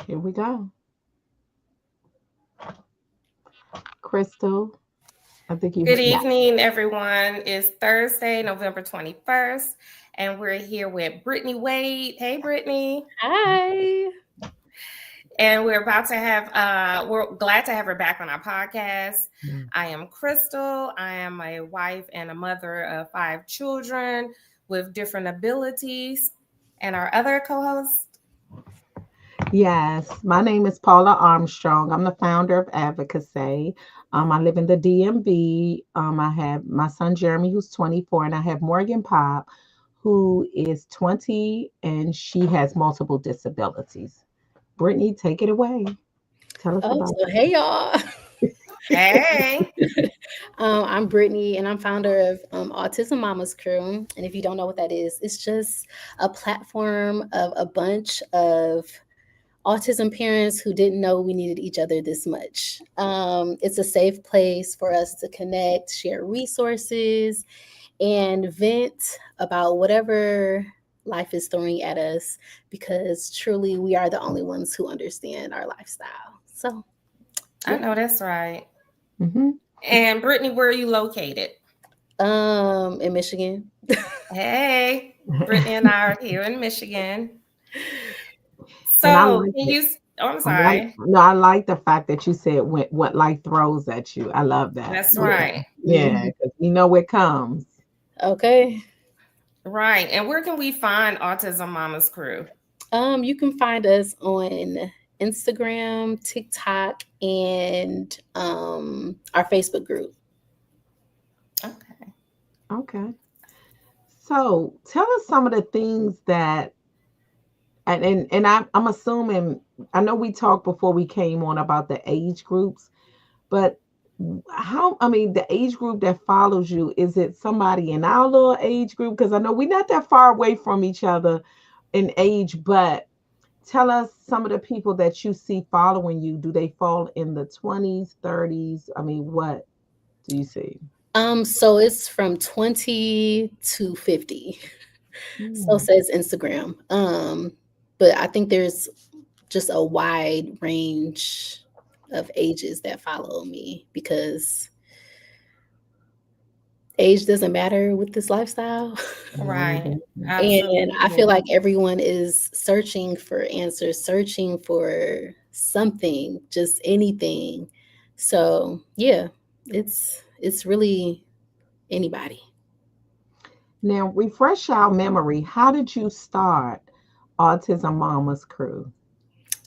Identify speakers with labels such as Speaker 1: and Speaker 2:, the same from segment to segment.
Speaker 1: Here we go. Crystal, I think you
Speaker 2: Good
Speaker 1: heard. Yeah.
Speaker 2: evening, everyone. It's Thursday, November 21st, and we're here with Brittany Wade. Hey, Brittany.
Speaker 3: Hi.
Speaker 2: And we're glad to have her back on our podcast.
Speaker 1: Mm.
Speaker 2: I am Crystal. I am a wife and a mother of 5 children with different abilities. And our other co host,
Speaker 1: Yes, my name is Paula Armstrong. I'm the founder of Advocacy. I live in the DMV. I have my son Jeremy, who's 24, and I have Morgan Pop, who is 20, and she has multiple disabilities. Brittany, take it away. Tell us
Speaker 3: Oh,
Speaker 1: about
Speaker 3: so hey y'all.
Speaker 2: hey.
Speaker 3: I'm Brittany, and I'm founder of Autism Mama's Crew. And if you don't know what that is, it's just a platform of a bunch of autism parents who didn't know we needed each other this much. It's a safe place for us to connect, share resources, and vent about whatever life is throwing at us because truly we are the only ones who understand our lifestyle. So,
Speaker 2: I
Speaker 3: yeah.
Speaker 2: know that's right.
Speaker 1: hmm
Speaker 2: And Brittany, where are you located?
Speaker 3: In Michigan.
Speaker 2: Hey, Brittany and I are here in Michigan.
Speaker 1: And I
Speaker 2: So,
Speaker 1: like
Speaker 2: can
Speaker 1: it.
Speaker 2: you? Oh, I'm
Speaker 1: I like
Speaker 2: sorry.
Speaker 1: no, I like the fact that you said what life throws at you. I love that.
Speaker 2: That's
Speaker 1: Yeah,
Speaker 2: right.
Speaker 1: yeah,
Speaker 3: Mhm.
Speaker 1: because you know it comes.
Speaker 3: Okay.
Speaker 2: Right. And where can we find Autism Mama's Crew?
Speaker 3: You can find us on Instagram, TikTok, and our Facebook group.
Speaker 2: Okay.
Speaker 1: Okay. So tell us some of the things that and I'm assuming I know we talked before we came on about the age groups, but how I mean the age group that follows you, is it somebody in our little age group? Because I know we're not that far away from each other in age, but tell us some of the people that you see following you. Do they fall in the 20s, 30s? I mean, what do you see?
Speaker 3: So it's from 20 to 50. So
Speaker 1: Hmm.
Speaker 3: says Instagram. But I think there's just a wide range of ages that follow me because age doesn't matter with this lifestyle.
Speaker 2: Right.
Speaker 1: Mhm.
Speaker 3: And I feel
Speaker 2: Absolutely.
Speaker 3: like everyone is searching for answers, searching for something, just anything. So yeah, it's really anybody.
Speaker 1: Now, refresh our memory. How did you start Autism Mama's Crew?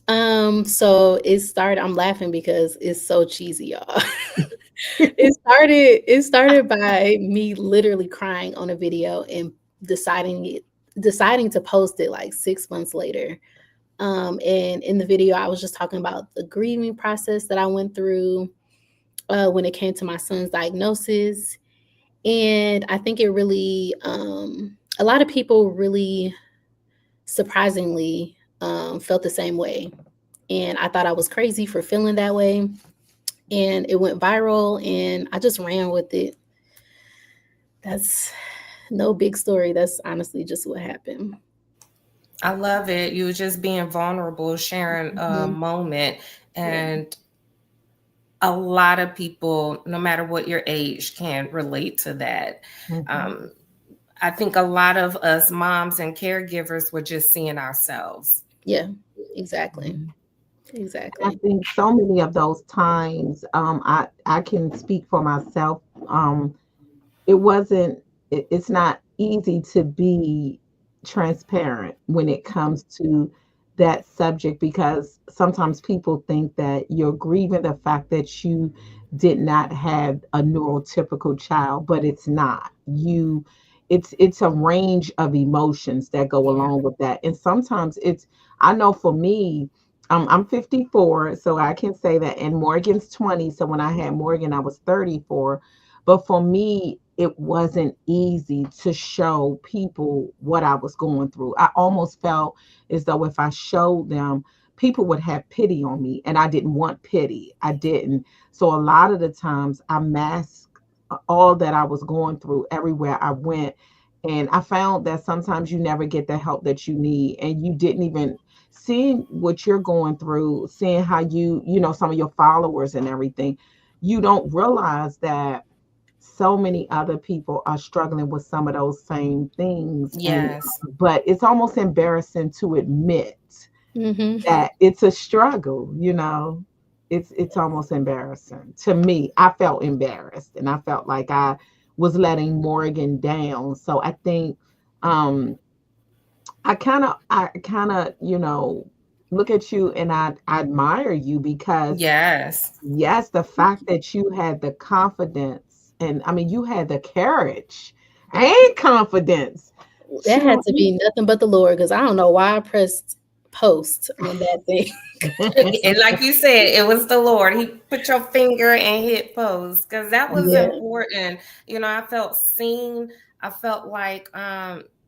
Speaker 3: So it started. I'm laughing because it's so cheesy, y'all. It started by me literally crying on a video and deciding to post it like 6 months later. And in the video, I was just talking about the grieving process that I went through when it came to my son's diagnosis. And I think it really, a lot of people really surprisingly felt the same way. And I thought I was crazy for feeling that way. And it went viral, and I just ran with it. That's no big story. That's honestly just what happened.
Speaker 2: I love it. You just being vulnerable, sharing a
Speaker 3: Mhm.
Speaker 2: moment.
Speaker 3: Yeah.
Speaker 2: And a lot of people, no matter what your age, can relate to that.
Speaker 1: Mhm.
Speaker 2: Um, I think a lot of us moms and caregivers were just seeing ourselves.
Speaker 3: Yeah. Exactly.
Speaker 1: Mhm. I
Speaker 3: Exactly.
Speaker 1: think so many of those times, I can speak for myself. It wasn't. It's not easy to be transparent when it comes to that subject because sometimes people think that you're grieving the fact that you did not have a neurotypical child, but it's not. It's a range of emotions that go
Speaker 2: Yeah.
Speaker 1: along with that, and sometimes it's. I know for me, I'm 54, so I can say that, and Morgan's 20. So when I had Morgan, I was 34. But for me, it wasn't easy to show people what I was going through. I almost felt as though if I showed them, people would have pity on me, and I didn't want pity. I didn't. So a lot of the times I masked all that I was going through everywhere I went. And I found that sometimes you never get the help that you need, and you didn't even. seeing what you're going through, seeing how you know, some of your followers and everything, you don't realize that so many other people are struggling with some of those same things. And
Speaker 2: Yes.
Speaker 1: but it's almost embarrassing to admit
Speaker 3: Hmm.
Speaker 1: that it's a struggle, you know. It's almost embarrassing to me. I felt embarrassed and I felt like I was letting Morgan down. So I think um I kind of, you know, look at you and I admire you because
Speaker 2: Yes.
Speaker 1: yes, the fact that you had the confidence, and I mean you had the courage and confidence
Speaker 3: That had
Speaker 1: to
Speaker 3: to be nothing but the Lord, because I don't know why I pressed post on that thing.
Speaker 2: And like you said, it was the Lord. He put your finger and hit post because that was
Speaker 3: Yeah.
Speaker 2: important. You know, I felt seen. I felt like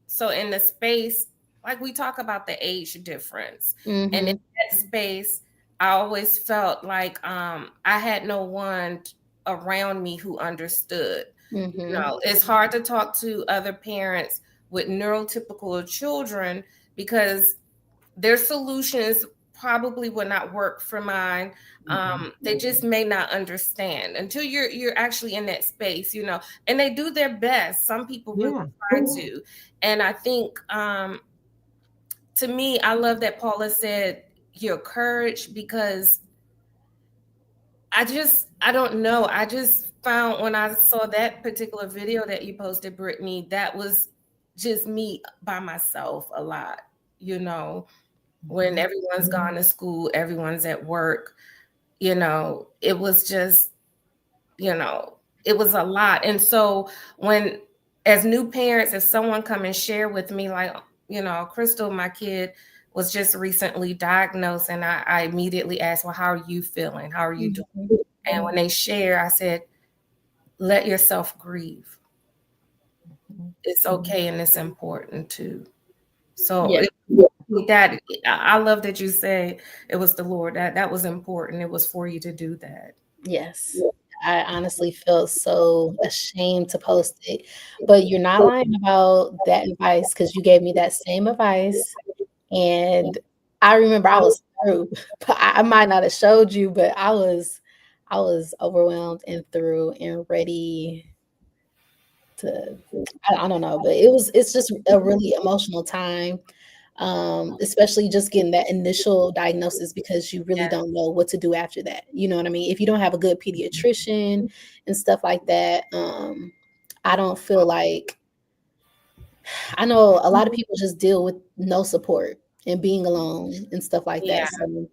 Speaker 2: so in the space, like we talk about the age difference. And in
Speaker 3: Hmm.
Speaker 2: that space, I always felt like I had no one around me who understood. You
Speaker 3: Hmm.
Speaker 2: know, it's hard to talk to other parents with neurotypical children because their solutions probably would not work for mine. They just may not understand until you're actually in that space, you know. And they do their best. Some people really
Speaker 1: yeah,
Speaker 2: try to, and I think to me, I love that Paula said your courage because I don't know. I just found when I saw that particular video that you posted, Brittany, that was just me by myself a lot, you know, when everyone's gone to school, everyone's at work, you know, it was just, you know, it was a lot. And so when, as new parents, if someone come and share with me, like, you know, Crystal, my kid was just recently diagnosed, and I immediately asked, well, how are you feeling? How are you doing?
Speaker 3: Hmm.
Speaker 2: And when they share, I said, let yourself grieve. It's okay and it's important too. So
Speaker 3: Yeah.
Speaker 2: that I love that you say it was the Lord. That was important. It was for you to do that.
Speaker 3: Yes. I honestly feel so ashamed to post it, but you're not lying about that advice, because you gave me that same advice. And I remember I was through. But I might not have showed you, but I was overwhelmed and through and ready to, I don't know, but it's just a really emotional time. Especially just getting that initial diagnosis, because you really
Speaker 2: Yeah,
Speaker 3: don't know what to do after that. You know what I mean? If you don't have a good pediatrician and stuff like that, I don't feel like, I know a lot of people just deal with no support and being alone and stuff like
Speaker 2: yeah,
Speaker 3: that. So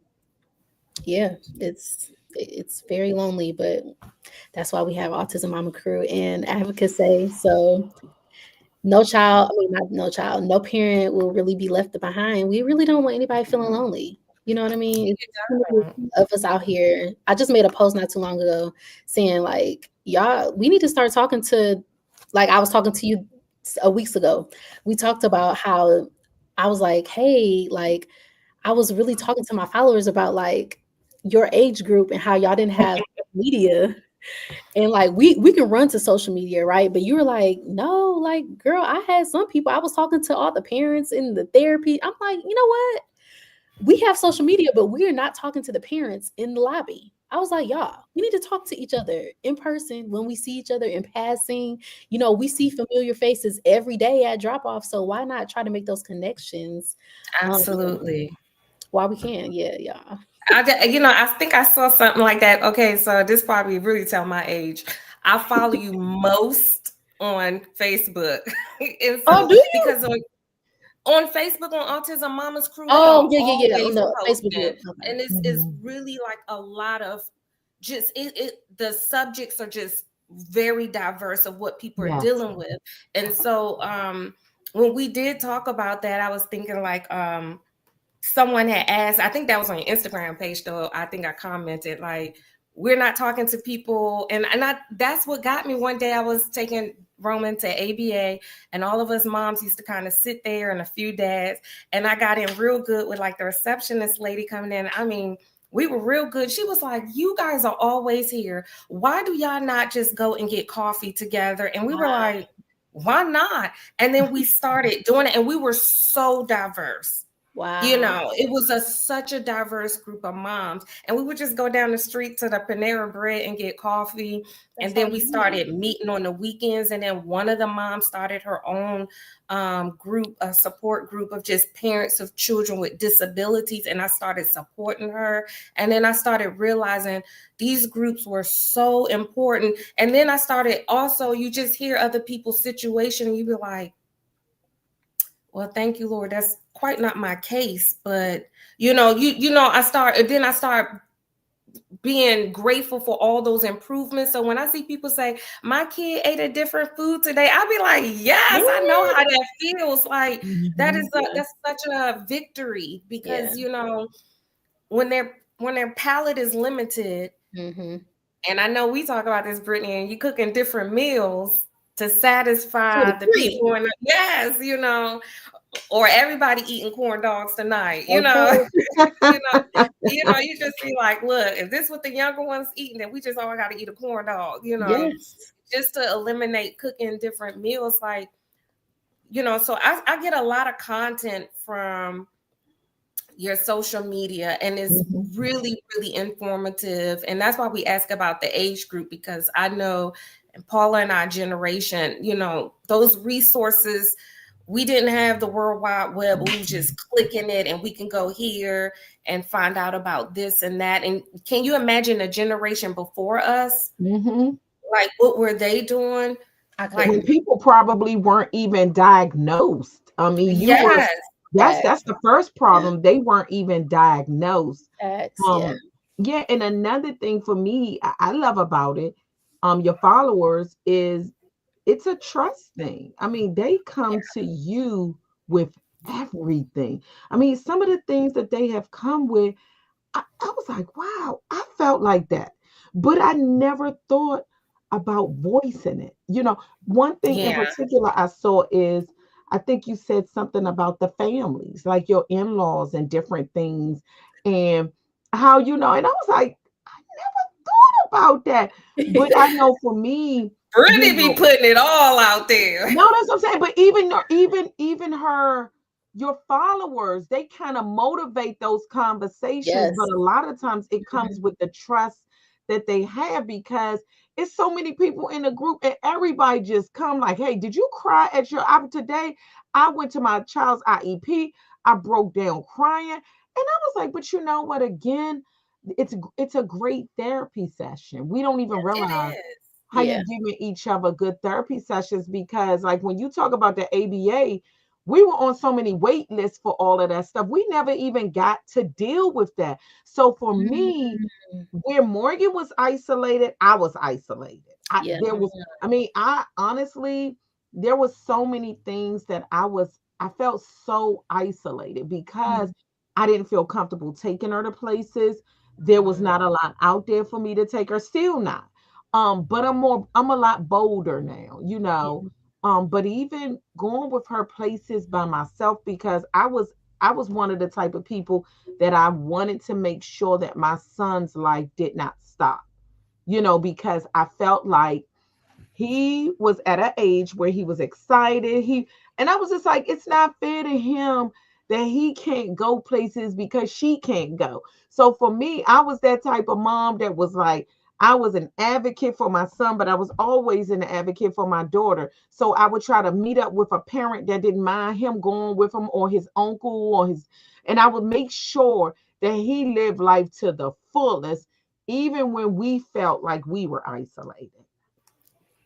Speaker 3: yeah, it's very lonely, but that's why we have Autism Mama Crew and advocacy. So no child, I mean, not no child, no parent will really be left behind. We really don't want anybody feeling lonely. You know what I mean? It's too many of us out here. I just made a post not too long ago saying, like, y'all, we need to start talking to, like, I was talking to you a weeks ago. We talked about how I was like, hey, like, I was really talking to my followers about like your age group and how y'all didn't have media, and like we can run to social media, right? But you were like, no, like, girl, I had some people. I was talking to all the parents in the therapy. I'm like, you know what? We have social media, but we are not talking to the parents in the lobby. I was like, y'all, we need to talk to each other in person when we see each other in passing. You know, we see familiar faces every day at drop off. So why not try to make those connections um,
Speaker 2: absolutely.
Speaker 3: while we can? Yeah, yeah.
Speaker 2: You know, I think I saw something like that. Okay, so this probably really tell my age. I follow you most on Facebook, and
Speaker 3: Oh,
Speaker 2: so
Speaker 3: do you?
Speaker 2: because on Facebook on Autism Mama's Crew, they are
Speaker 3: Oh, yeah, yeah, yeah. On
Speaker 2: always
Speaker 3: the Facebook
Speaker 2: posting,
Speaker 3: group. Okay.
Speaker 2: and it's really like a lot of just the subjects are just very diverse of what people are
Speaker 1: yes,
Speaker 2: dealing with. And so when we did talk about that, I was thinking like someone had asked, I think that was on your Instagram page though, I think I commented like, we're not talking to people. And that's what got me. One day I was taking Roman to ABA, and all of us moms used to kind of sit there and a few dads, and I got in real good with like the receptionist lady coming in. I mean, we were real good. She was like, you guys are always here. Why do y'all not just go and get coffee together? And we were like, why not? And then we started doing it, and we were so diverse.
Speaker 3: Wow.
Speaker 2: It was such a diverse group of moms, and we would just go down the street to the Panera Bread and get coffee.
Speaker 3: That's
Speaker 2: And
Speaker 3: so
Speaker 2: then we
Speaker 3: nice.
Speaker 2: started meeting on the weekends. And then one of the moms started her own group, a support group of just parents of children with disabilities. And I started supporting her. And then I started realizing these groups were so important. And then I started also, you just hear other people's situation, and you be like, well, thank you, Lord. That's quite not my case, but I start being grateful for all those improvements. So when I see people say my kid ate a different food today, I'll be like, yes, I know how that feels. Like
Speaker 1: Mhm.
Speaker 3: Yeah.
Speaker 2: that's such a victory,
Speaker 3: Yeah.
Speaker 2: because when their palate is limited,
Speaker 3: Mm-hmm.
Speaker 2: and I know we talk about this, Brittany, and you cooking different meals to
Speaker 3: For the
Speaker 2: satisfy the
Speaker 3: cream.
Speaker 2: people, and yes, or everybody eating corn dogs tonight,
Speaker 3: Okay.
Speaker 2: you know, you just be like, look, if this what the younger ones eating, then we just all got to eat a corn dog,
Speaker 3: Yes.
Speaker 2: just to eliminate cooking different meals, like, so I get a lot of content from your social media, and it's
Speaker 1: Mhm.
Speaker 2: really, really informative. And that's why we ask about the age group, because I know, and Paula and our generation, those resources, we didn't have the World Wide Web. We was just clicking it, and we can go here and find out about this and that. And can you imagine a generation before us?
Speaker 1: Mhm.
Speaker 2: Like, what were they doing?
Speaker 3: I
Speaker 2: Like,
Speaker 1: When
Speaker 3: couldn't.
Speaker 1: people probably weren't even diagnosed. I mean, you were
Speaker 2: yes,
Speaker 1: that's
Speaker 3: Facts.
Speaker 1: the first
Speaker 3: Yeah.
Speaker 1: problem. They weren't even diagnosed.
Speaker 3: Facts. Yeah.
Speaker 1: Um, yeah, and another thing for me, I love about it, your followers is it's a trust thing. I mean, they come to you with everything. I mean, some of the things that they have come with, I was like, wow, I felt like that. But I never thought about voicing it. One thing in
Speaker 2: yeah,
Speaker 1: particular I saw is I think you said something about the families, like your in laws and different things, and how, and I was like, I never thought about that. But I know for me, you
Speaker 2: Brittany be
Speaker 1: know,
Speaker 2: putting it all out there.
Speaker 1: no, that's what I'm saying. But even her, your followers, they kind of motivate those conversations. But
Speaker 3: Yes.
Speaker 1: a lot of times it
Speaker 3: Mhm.
Speaker 1: comes with the trust that they have, because it's so many people in the group, and everybody just come like, hey, did you cry at your today? I went to my child's IEP. I broke down crying. And I was like, but you know what? Again, it's a great therapy session. We don't even
Speaker 2: It
Speaker 1: realize
Speaker 2: is.
Speaker 1: how you
Speaker 3: Yeah.
Speaker 1: giving each other good therapy sessions, because like when you talk about the ABA, we were on so many wait lists for all of that stuff. We never even got to deal with that. So for me,
Speaker 3: Mhm.
Speaker 1: where Morgan was isolated, I was isolated.
Speaker 3: Yeah.
Speaker 1: I mean, I honestly, there was so many things that I felt so isolated because
Speaker 3: Mhm.
Speaker 1: I didn't feel comfortable taking her to places. There was not a lot out there for me to take her, still not. But I'm a lot bolder now,
Speaker 3: Yeah.
Speaker 1: but even going with her places by myself, because I was one of the type of people that I wanted to make sure that my son's life did not stop, because I felt like he was at an age where he was excited. And I was just like, it's not fair to him that he can't go places because she can't go. So for me, I was that type of mom that was like, I was an advocate for my son, but I was always an advocate for my daughter. So I would try to meet up with a parent that didn't mind him going with him, or his uncle, and I would make sure that he lived life to the fullest, even when we felt like we were isolated.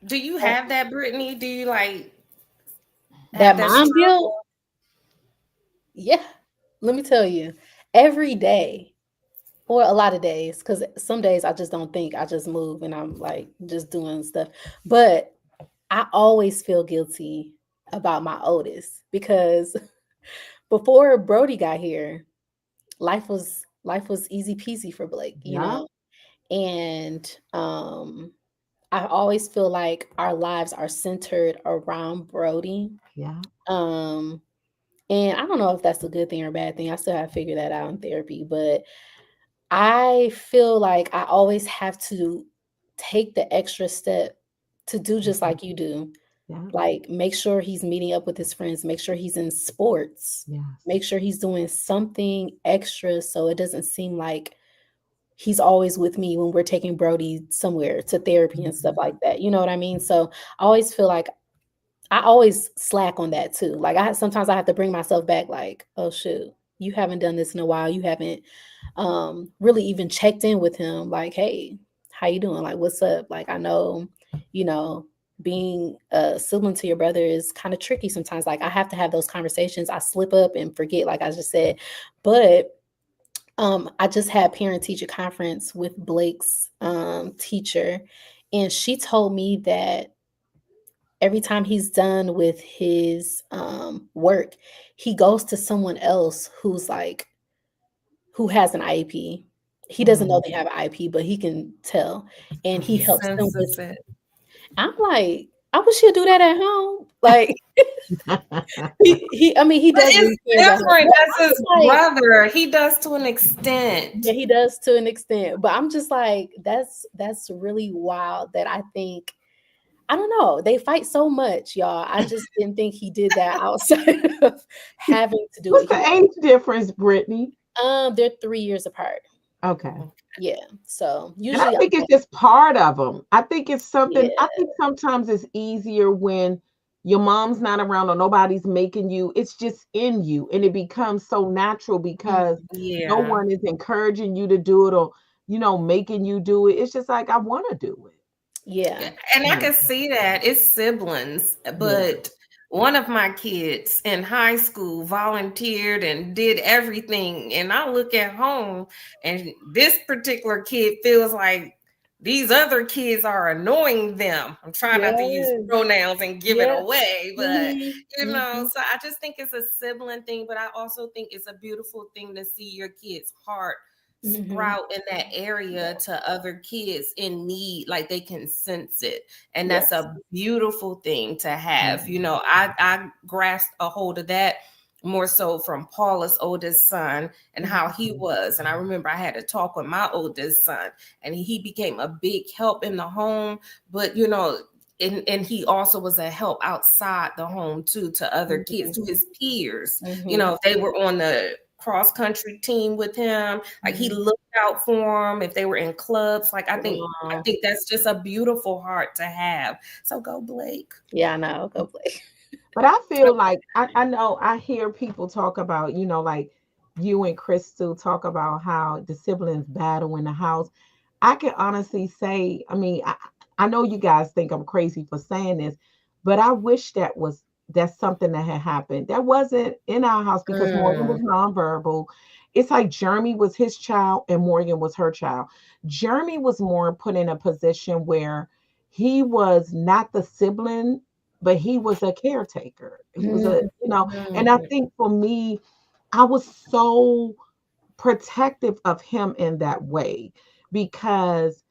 Speaker 2: Do you have that, Brittany? Do you like have
Speaker 3: That
Speaker 2: that
Speaker 3: mom guilt.
Speaker 2: struggle?
Speaker 3: Yeah. Let me tell you, every day, or a lot of days, because some days I just don't think, I just move and I'm like just doing stuff. But I always feel guilty about my oldest, because before Brody got here, life was easy peasy for Blake,
Speaker 1: Yeah,
Speaker 3: and I always feel like our lives are centered around Brody.
Speaker 1: yeah.
Speaker 3: Um, and I don't know if that's a good thing or a bad thing. I still have to figure that out in therapy, but I feel like I always have to take the extra step to do just
Speaker 1: Mhm.
Speaker 3: like you do.
Speaker 1: Yeah.
Speaker 3: Like, make sure he's meeting up with his friends, make sure he's in sports,
Speaker 1: Yes.
Speaker 3: make sure he's doing something extra so it doesn't seem like he's always with me when we're taking Brody somewhere to therapy and stuff
Speaker 1: Mhm.
Speaker 3: like that. You know what I mean? So I always feel like I always slack on that too. Like sometimes I have to bring myself back like, oh shoot, you haven't done this in a while. You haven't really even checked in with him like, hey, how you doing? Like what's up? Like I know, you know, being a sibling to your brother is kind of tricky sometimes. Like I have to have those conversations. I slip up and forget like I just said. But I just had parent teacher conference with Blake's teacher, and she told me that every time he's done with his work, he goes to someone else who's like who has an IEP. He doesn't know
Speaker 1: Mm.
Speaker 3: they have an IEP, but he can tell, and he
Speaker 2: He
Speaker 1: Mhm.
Speaker 3: helps them with.
Speaker 2: senses it.
Speaker 3: I'm like, I wish he'd do that at home. Like I mean, he
Speaker 2: But
Speaker 3: does what
Speaker 2: it's
Speaker 3: he can at home.
Speaker 2: different.
Speaker 3: But
Speaker 2: That's
Speaker 3: I'm
Speaker 2: his
Speaker 3: just like,
Speaker 2: brother. He does to an extent.
Speaker 3: yeah, he does to an extent. But I'm just like, that's really wild that I think I don't know. They fight so much, y'all. I just didn't think he did that outside of having to do
Speaker 1: What's
Speaker 3: it.
Speaker 1: the age difference, Brittany?
Speaker 3: They're 3 years apart.
Speaker 1: Okay.
Speaker 3: Yeah. So
Speaker 1: And I
Speaker 3: usually I'm
Speaker 1: think it's
Speaker 3: like,
Speaker 1: just part of them. I think it's something, I
Speaker 3: yeah,
Speaker 1: think sometimes it's easier when your mom's not around or nobody's making you. It's just in you and it becomes so natural because no
Speaker 2: Yeah.
Speaker 1: one is encouraging you to do it or, making you do it. It's just like, I want to do it.
Speaker 3: yeah.
Speaker 2: Yeah, and I
Speaker 1: Yeah.
Speaker 2: can see that it's siblings,
Speaker 1: Yeah.
Speaker 2: but one of my kids in high school volunteered and did everything. And I look at home, and this particular kid feels like these other kids are annoying them. I'm trying not to use
Speaker 3: Yes.
Speaker 2: pronouns and give it
Speaker 3: Yep.
Speaker 2: away, but
Speaker 3: Hmm.
Speaker 2: so I just think it's a sibling thing, but I also think it's a beautiful thing to see your kid's heart
Speaker 3: Hmm.
Speaker 2: sprout in that area to other kids in need, like they can sense it, and that's
Speaker 3: Yes.
Speaker 2: a beautiful thing to have.
Speaker 1: Mhm.
Speaker 2: I grasped a hold of that more so from Paula's oldest son and how he
Speaker 1: Mhm.
Speaker 2: was. And I remember I had to talk with my oldest son, and he became a big help in the home, but and he also was a help outside the home too, to other kids, to his peers.
Speaker 3: Hmm.
Speaker 2: If they were on the cross country team with him, like he
Speaker 3: Hmm.
Speaker 2: looked out for them if they were in clubs. Like I
Speaker 3: Wow.
Speaker 2: think that's just a beautiful heart to have. So go Blake.
Speaker 3: Yeah, I know. Go play.
Speaker 1: But I feel like I know I hear people talk about, like you and Crystal talk about how the siblings battle in the house. I can honestly say, I mean, I know you guys think I'm crazy for saying this, but I wish that's something that had happened. That wasn't in our house because Morgan
Speaker 2: Mm,
Speaker 1: was nonverbal. It's like Jeremy was his child and Morgan was her child. Jeremy was more put in a position where he was not the sibling, but he was a caretaker. He was and I
Speaker 2: mm,
Speaker 1: think for me, I was so protective of him in that way because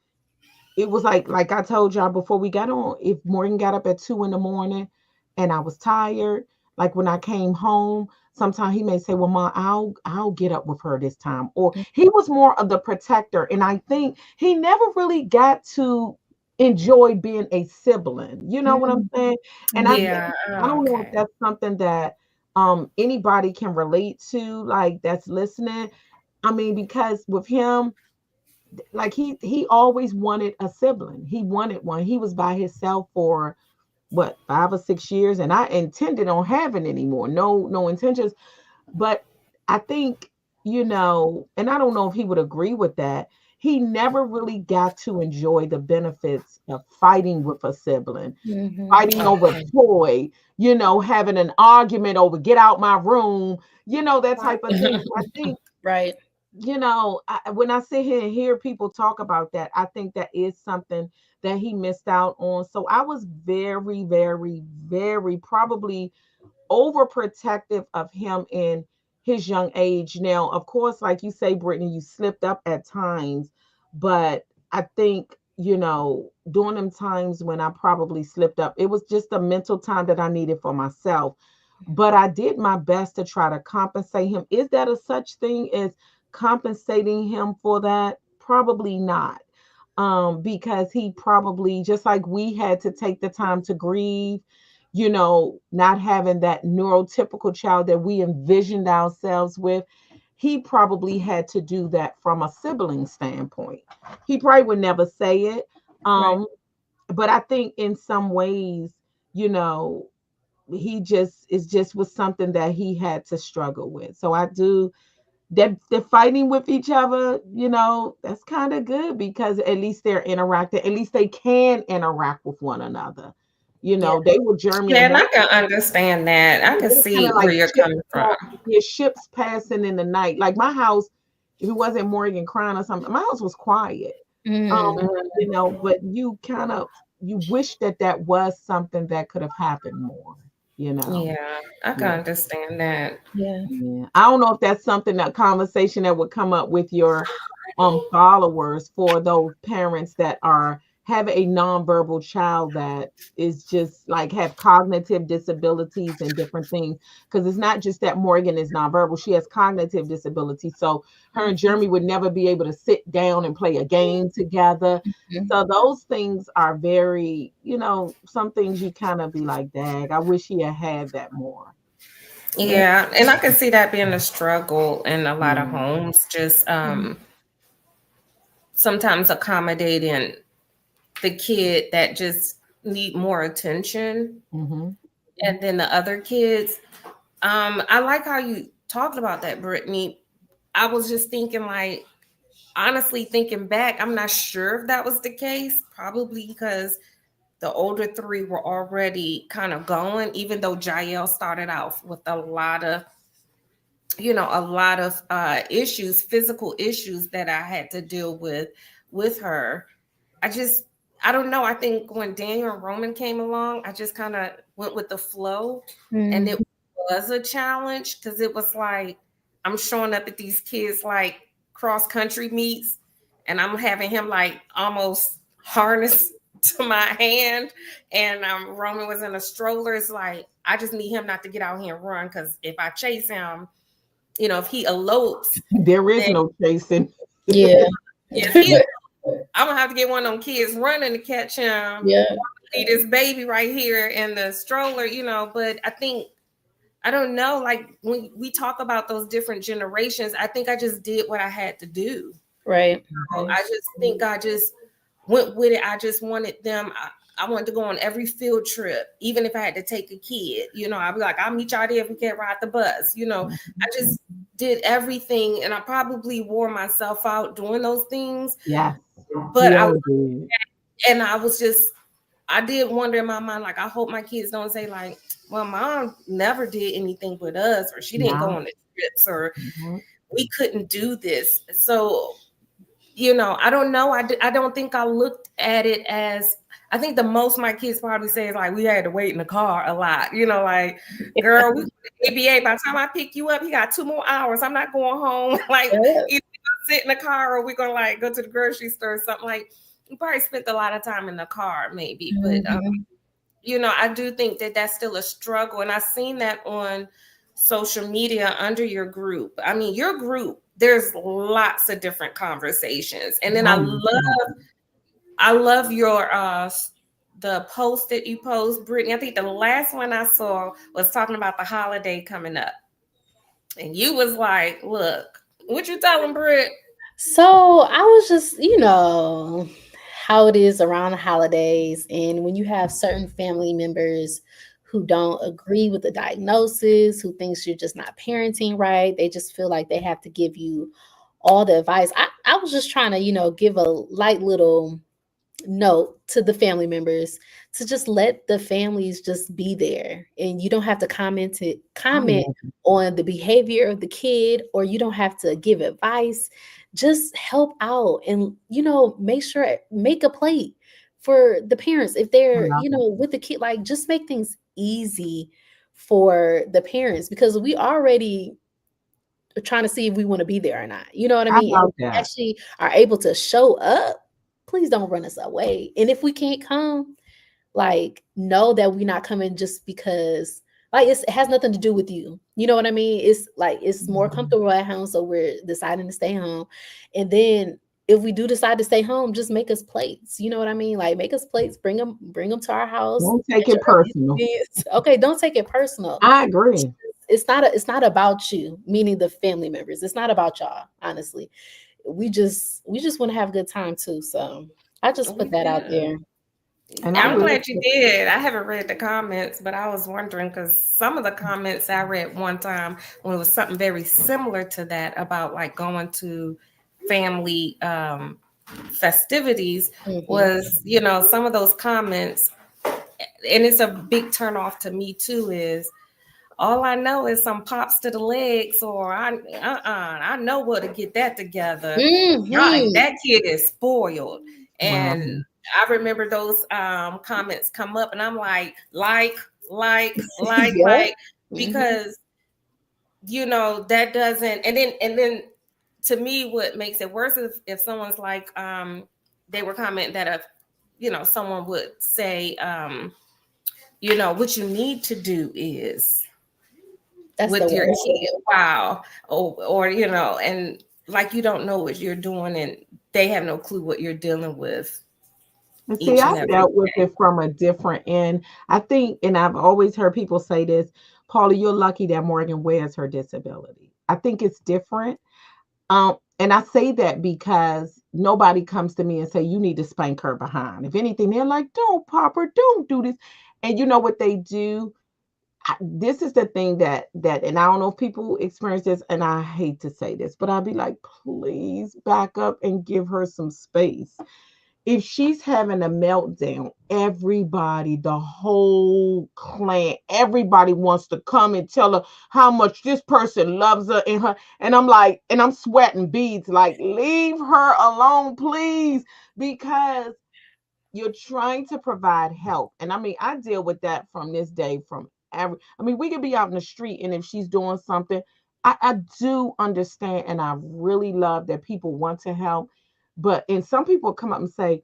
Speaker 1: it was like I told y'all before we got on, if Morgan got up at 2 in the morning and I was tired, like when I came home, sometimes he may say, well, Mom, I'll get up with her this time. Or he was more of the protector. And I think he never really got to enjoy being a sibling. You know what I'm
Speaker 3: Mhm.
Speaker 1: saying? And I
Speaker 3: Yeah.
Speaker 1: think
Speaker 2: yeah.
Speaker 1: I don't know if
Speaker 2: Okay.
Speaker 1: that's something that anybody can relate to, like that's listening. I mean, because with him, like he always wanted a sibling. He wanted one. He was by himself for what 5 or 6 years, and I intended on having any more. No intentions. But I think, and I don't know if he would agree with that. He never really got to enjoy the benefits of fighting with a sibling,
Speaker 3: Mhm.
Speaker 1: fighting over
Speaker 2: Okay.
Speaker 1: toy, having an argument over get out my room, that type of thing. So I think
Speaker 3: Right.
Speaker 1: when I sit here and hear people talk about that, I think that is something that he missed out on. So I was very, very, very probably overprotective of him in his young age. Now, of course, like you say, Brittany, you slipped up at times, but I think, during them times when I probably slipped up, it was just a mental time that I needed for myself. But I did my best to try to compensate him. Is that a such thing as compensating him for that? Probably not. Because he probably, just like we had to take the time to grieve, not having that neurotypical child that we envisioned ourselves with. He probably had to do that from a sibling standpoint. He probably would never say it.
Speaker 3: Right.
Speaker 1: Um, but I think in some ways, you know, he just was something that he had to struggle with. So I do, they're fighting with each other, that's kind of good because at least they're interacting. At least they can interact with one another.
Speaker 3: Yeah.
Speaker 1: They were Jeremy
Speaker 2: Yeah,
Speaker 1: and
Speaker 2: and I
Speaker 1: Morgan.
Speaker 2: can understand that. I
Speaker 1: They
Speaker 2: can
Speaker 1: were kind
Speaker 2: see
Speaker 1: of
Speaker 2: where
Speaker 1: like
Speaker 2: you're coming from.
Speaker 1: ships passing in the night. Like my house, if it wasn't Morgan crying or something, my house was quiet.
Speaker 3: Mm,
Speaker 1: Um, but you wish that that was something that could have happened more. You know.
Speaker 2: Yeah, I can
Speaker 1: Yeah.
Speaker 2: understand that.
Speaker 3: yeah.
Speaker 1: Yeah. I don't know if that's something, that conversation that would come up with your followers, for those parents that have a nonverbal child that is just like have cognitive disabilities and different things. Because it's not just that Morgan is nonverbal, she has cognitive disability. So her and Jeremy would never be able to sit down and play a game together.
Speaker 3: Mhm.
Speaker 1: So those things are very, some things you kind of be like, dag, I wish he had that more.
Speaker 3: Yeah.
Speaker 2: Yeah, and I can see that being a struggle in a lot of
Speaker 1: Yeah.
Speaker 2: homes, just
Speaker 3: Mhm.
Speaker 2: sometimes accommodating the kid that just need more attention,
Speaker 1: Hmm.
Speaker 2: and then the other kids. I like how you talked about that, Brittany. I was just thinking, like, honestly, thinking back, I'm not sure if that was the case. Probably because the older three were already kind of going, even though Jael started out with a lot of issues, physical issues that I had to deal with her. I just, I don't know. I think when Daniel and Roman came along, I just kind of went with the flow, and
Speaker 3: Mm,
Speaker 2: it was a challenge because it was like I'm showing up at these kids like cross country meets, and I'm having him like almost harnessed to my hand, and Roman was in a stroller. It's like I just need him not to get out here and run, because if I chase him, if he elopes,
Speaker 1: There is
Speaker 2: then
Speaker 1: no chasing.
Speaker 3: yeah.
Speaker 2: if he, I'm gonna have to get one of them kids running to catch him.
Speaker 3: Yeah.
Speaker 2: See this baby right here in the stroller. But I think, I don't know, like when we talk about those different generations, I think I just did what I had to do.
Speaker 3: Right.
Speaker 2: I just think I just went with it. I just wanted them. I wanted to go on every field trip, even if I had to take a kid. I'd be like, I'll meet y'all there if we can't ride the bus. I just did everything, and I probably wore myself out doing those things.
Speaker 1: Yes,
Speaker 2: But
Speaker 1: we all did.
Speaker 2: I was just, I did wonder in my mind, like, I hope my kids don't say like, well, mom never did anything with us, or she didn't go
Speaker 1: Yeah.
Speaker 2: on the trips, or
Speaker 1: Mhm.
Speaker 2: we couldn't do this. So, I don't know. I don't think I looked at it as, I think the most my kids probably say is like, we had to wait in the car a lot. Like, girl, we ABA, by the time I pick you up, you got 2 more hours. I'm not going home. Like,
Speaker 3: Yeah.
Speaker 2: either we gonna sit in the car, or we're gonna like go to the grocery store or something. Like, you probably spent a lot of time in the car, maybe. But
Speaker 3: Mhm.
Speaker 2: I do think that that's still a struggle. And I've seen that on social media under your group. I mean, your group, there's lots of different conversations. And then I
Speaker 1: Oh, yeah.
Speaker 2: love your the post that you post, Brittany. I think the last one I saw was talking about the holiday coming up. And you was like, look, what you telling Britt?
Speaker 3: So I was just, how it is around the holidays. And when you have certain family members who don't agree with the diagnosis, who thinks you're just not parenting right, they just feel like they have to give you all the advice. I was just trying to, give a light little note to the family members to just let the families just be there, and you don't have to
Speaker 1: I
Speaker 3: comment
Speaker 1: love it.
Speaker 3: on the behavior of the kid, or you don't have to give advice. Just help out, and make a plate for the parents if
Speaker 1: I
Speaker 3: they're
Speaker 1: love it.
Speaker 3: with the kid. Like, just make things easy for the parents, because we already trying to see if we want to be there or not. You know what I
Speaker 1: I
Speaker 3: mean? And if
Speaker 1: love
Speaker 3: we
Speaker 1: that.
Speaker 3: actually are able to show up, please don't run us away. And if we can't come, like, know that we're not coming just because, like, it has nothing to do with you. You know what I mean? It's like it's more
Speaker 1: Mhm.
Speaker 3: comfortable at home, so we're deciding to stay home. And then if we do decide to stay home, just make us plates. You know what I mean? Like make us plates, bring them to our house
Speaker 1: Don't take
Speaker 3: at
Speaker 1: it
Speaker 3: your earliest
Speaker 1: personal.
Speaker 3: convenience. Okay, don't take it personal.
Speaker 1: I agree.
Speaker 3: It's not about you, meaning the family members. It's not about y'all, honestly. We just want to have a good time too. So I just
Speaker 2: We
Speaker 3: put that out
Speaker 2: do.
Speaker 3: there.
Speaker 1: And I
Speaker 2: I'm
Speaker 1: really,
Speaker 2: glad you did. I haven't read the comments, but I was wondering because some of the comments I read one time when it was something very similar to that about like going to family festivities
Speaker 3: Hmm.
Speaker 2: was, you know, some of those comments, and it's a big turn off to me too, is all I know is some pops to the legs, or I know where to get that together. Y'all,
Speaker 3: Hmm.
Speaker 2: that kid is spoiled.
Speaker 1: wow.
Speaker 2: And I remember those comments come up, and I'm
Speaker 3: Yep.
Speaker 2: like,
Speaker 3: Hmm.
Speaker 2: because you know that doesn't. And then to me, what makes it worse is if someone's like, they were commenting that if you know someone would say, you know, what you need to do is
Speaker 3: That's the
Speaker 2: with your
Speaker 3: worst.
Speaker 2: kid. Wow. Or you know, and like you don't know what you're doing and they have no clue what you're dealing with
Speaker 1: And see,
Speaker 2: each
Speaker 1: I
Speaker 2: and every
Speaker 1: dealt with
Speaker 2: day.
Speaker 1: it from a different end. I think, and I've always heard people say this, Paula, you're lucky that Morgan wears her disability. I think it's different. And I say that because nobody comes to me and say, you need to spank her behind. If anything, they're like, don't pop her, don't do this. And you know what they do? This is the thing that and I don't know if people experience this, and I hate to say this, but I'll be like, please back up and give her some space. If she's having a meltdown, everybody, the whole clan, everybody wants to come and tell her how much this person loves her and her. And I'm like, and I'm sweating beads, like, leave her alone, please, because you're trying to provide help. And I mean, I deal with that from this day, from every, I mean, we could be out in the street, and if she's doing something, I do understand, and I really love that people want to help. But and some people come up and say,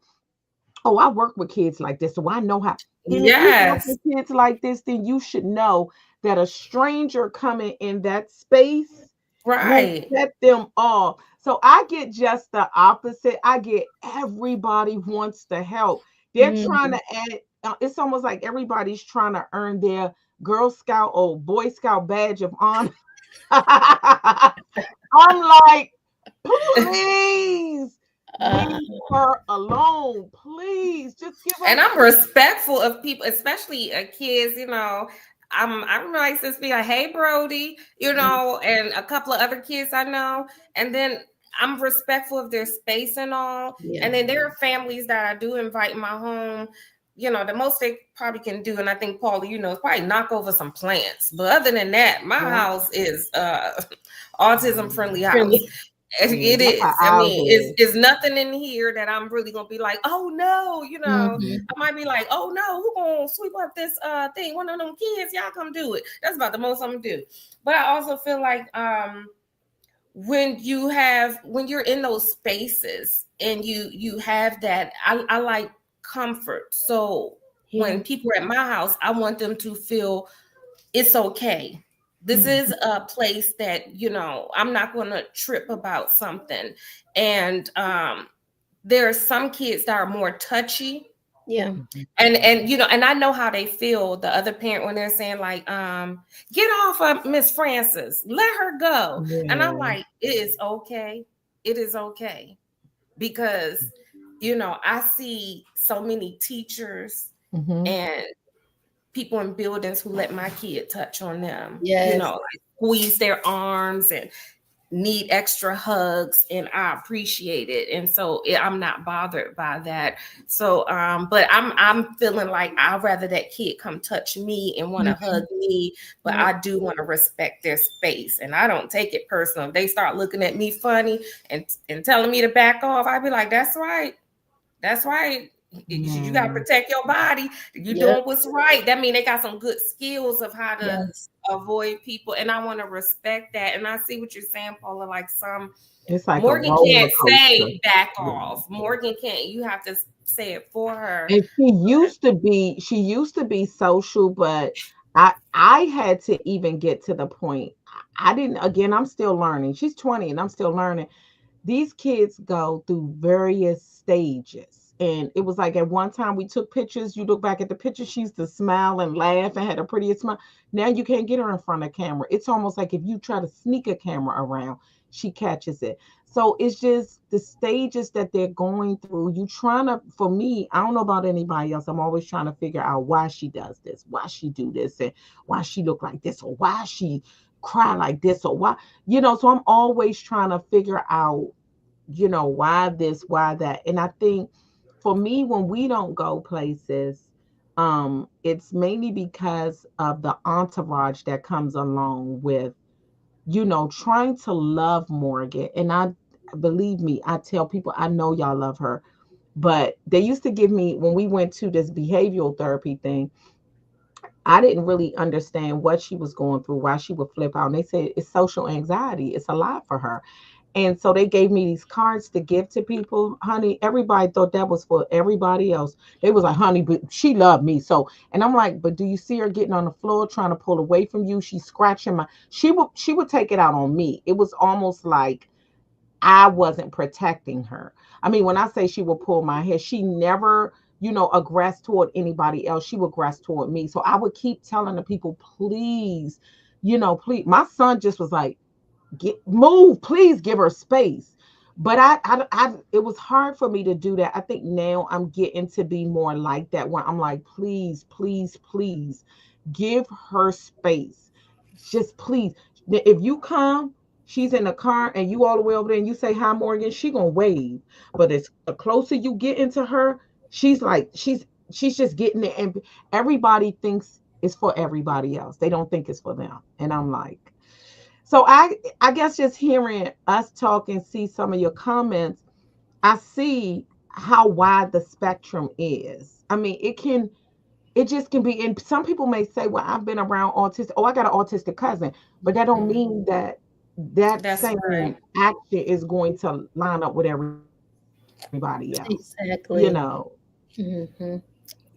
Speaker 1: oh, I work with kids like this, so I know how. And if you work
Speaker 2: Yes.
Speaker 1: with kids like this, then you should know that a stranger coming in that space will
Speaker 2: Right.
Speaker 1: set them off. So I get just the opposite. I get everybody wants to help. They're trying
Speaker 3: Hmm.
Speaker 1: to add, it's almost like everybody's trying to earn their Girl Scout or Boy Scout badge of honor. I'm like, please
Speaker 3: Uh,
Speaker 1: leave her alone. Please just give her.
Speaker 2: And I'm respectful of people, especially kids, you know. I'm nice to be like, hey Brody, you know, and a couple of other kids I know. And then I'm respectful of their space and all.
Speaker 3: yeah.
Speaker 2: And then there are families that I do invite in my home. You know, the most they probably can do, and I think Paula, you know, is probably knock over some plants. But other than that, my
Speaker 1: Yeah,
Speaker 2: house is autism friendly house.
Speaker 3: Really.
Speaker 1: yeah,
Speaker 2: It
Speaker 1: that's how
Speaker 2: is. I
Speaker 1: ours
Speaker 2: mean,
Speaker 1: is.
Speaker 2: it's nothing in here that I'm really gonna be like, oh no, you know.
Speaker 3: Hmm.
Speaker 2: I might be like, oh no, who gonna sweep up this thing? One of them kids, y'all come do it. That's about the most I'm gonna do. But I also feel like when you're in those spaces and you have that, I like comfort. So
Speaker 3: Yeah.
Speaker 2: when people are at my house, I want them to feel it's okay. This
Speaker 3: Mhm.
Speaker 2: is a place that, you know, I'm not going to trip about something. And there are some kids that are more touchy.
Speaker 3: Yeah.
Speaker 1: Mhm.
Speaker 2: And you know, and I know how they feel, the other parent, when they're saying like, get off of Miss Francis, let her go. And I'm
Speaker 1: Yeah.
Speaker 2: like, it is okay. It is okay. Because, you know, I see so many teachers
Speaker 1: Mhm.
Speaker 2: and people in buildings who let my kid touch on them, you
Speaker 3: Yes.
Speaker 2: know, like squeeze their arms and need extra hugs, and I appreciate it. And so I'm not bothered by that. So but I'm feeling like I'd rather that kid come touch me and want to hug
Speaker 3: Mhm.
Speaker 2: me, but
Speaker 3: Yep.
Speaker 2: I do want to respect their space, and I don't take it personal. If they start looking at me funny and telling me to back off, I'd be like, that's right. That's right. You got to
Speaker 1: Yeah.
Speaker 2: protect your body. You
Speaker 3: Yep.
Speaker 2: doing what's right. That mean they got some good skills of how to
Speaker 3: Yes.
Speaker 2: avoid people, and I want to respect that. And I see what you're saying, Paula. Like some
Speaker 1: It's like a
Speaker 2: Morgan
Speaker 1: roller
Speaker 2: can't
Speaker 1: coaster.
Speaker 2: say back
Speaker 1: Yeah.
Speaker 2: off. Morgan can't. You have to say it for her.
Speaker 1: And she used to be social, but I had to even get to the point. I didn't, again, I'm still learning. She's 20 and I'm still learning. these kids go through various stages. And it was like at one time we took pictures. You look back at the picture, she used to smile and laugh and had a prettiest smile. Now you can't get her in front of camera. It's almost like if you try to sneak a camera around, she catches it. So it's just the stages that they're going through. You trying to, for me, I don't know about anybody else. I'm always trying to figure out why she does this, why she do this, and why she look like this, or why she cry like this, or why, so I'm always trying to figure out, why this, why that. And I think for me, when we don't go places, it's mainly because of the entourage that comes along with, trying to love Morgan. And I, believe me, I tell people, I know y'all love her, but they used to give me, when we went to this behavioral therapy thing, I didn't really understand what she was going through, why she would flip out. And they said it's social anxiety. It's a lot for her. And so they gave me these cards to give to people. Honey, everybody thought that was for everybody else. They was like, honey, but she loved me. So, and I'm like, but do you see her getting on the floor trying to pull away from you? She's scratching my, she would take it out on me. It was almost like I wasn't protecting her. I mean, when I say she would pull my hair, she never, aggressed toward anybody else. She would aggress toward me. So I would keep telling the people, please, please. My son just was like, get move, please give her space. But it was hard for me to do that. I think now I'm getting to be more like that, where I'm like, please, please, please give her space. Just please. If you come, she's in the car and you all the way over there and you say hi Morgan, she gonna wave. But as the closer you get into her, she's like, she's just getting it. And everybody thinks it's for everybody else. They don't think it's for them. And I'm like, so I guess just hearing us talk and see some of your comments, I see how wide the spectrum is. I mean, it just can be, and some people may say, well, I've been around autistic, oh, I got an autistic cousin, but that don't mean that that
Speaker 2: That's
Speaker 1: same
Speaker 2: right.
Speaker 1: action is going to line up with everybody else.
Speaker 3: Exactly. Hmm.
Speaker 1: It's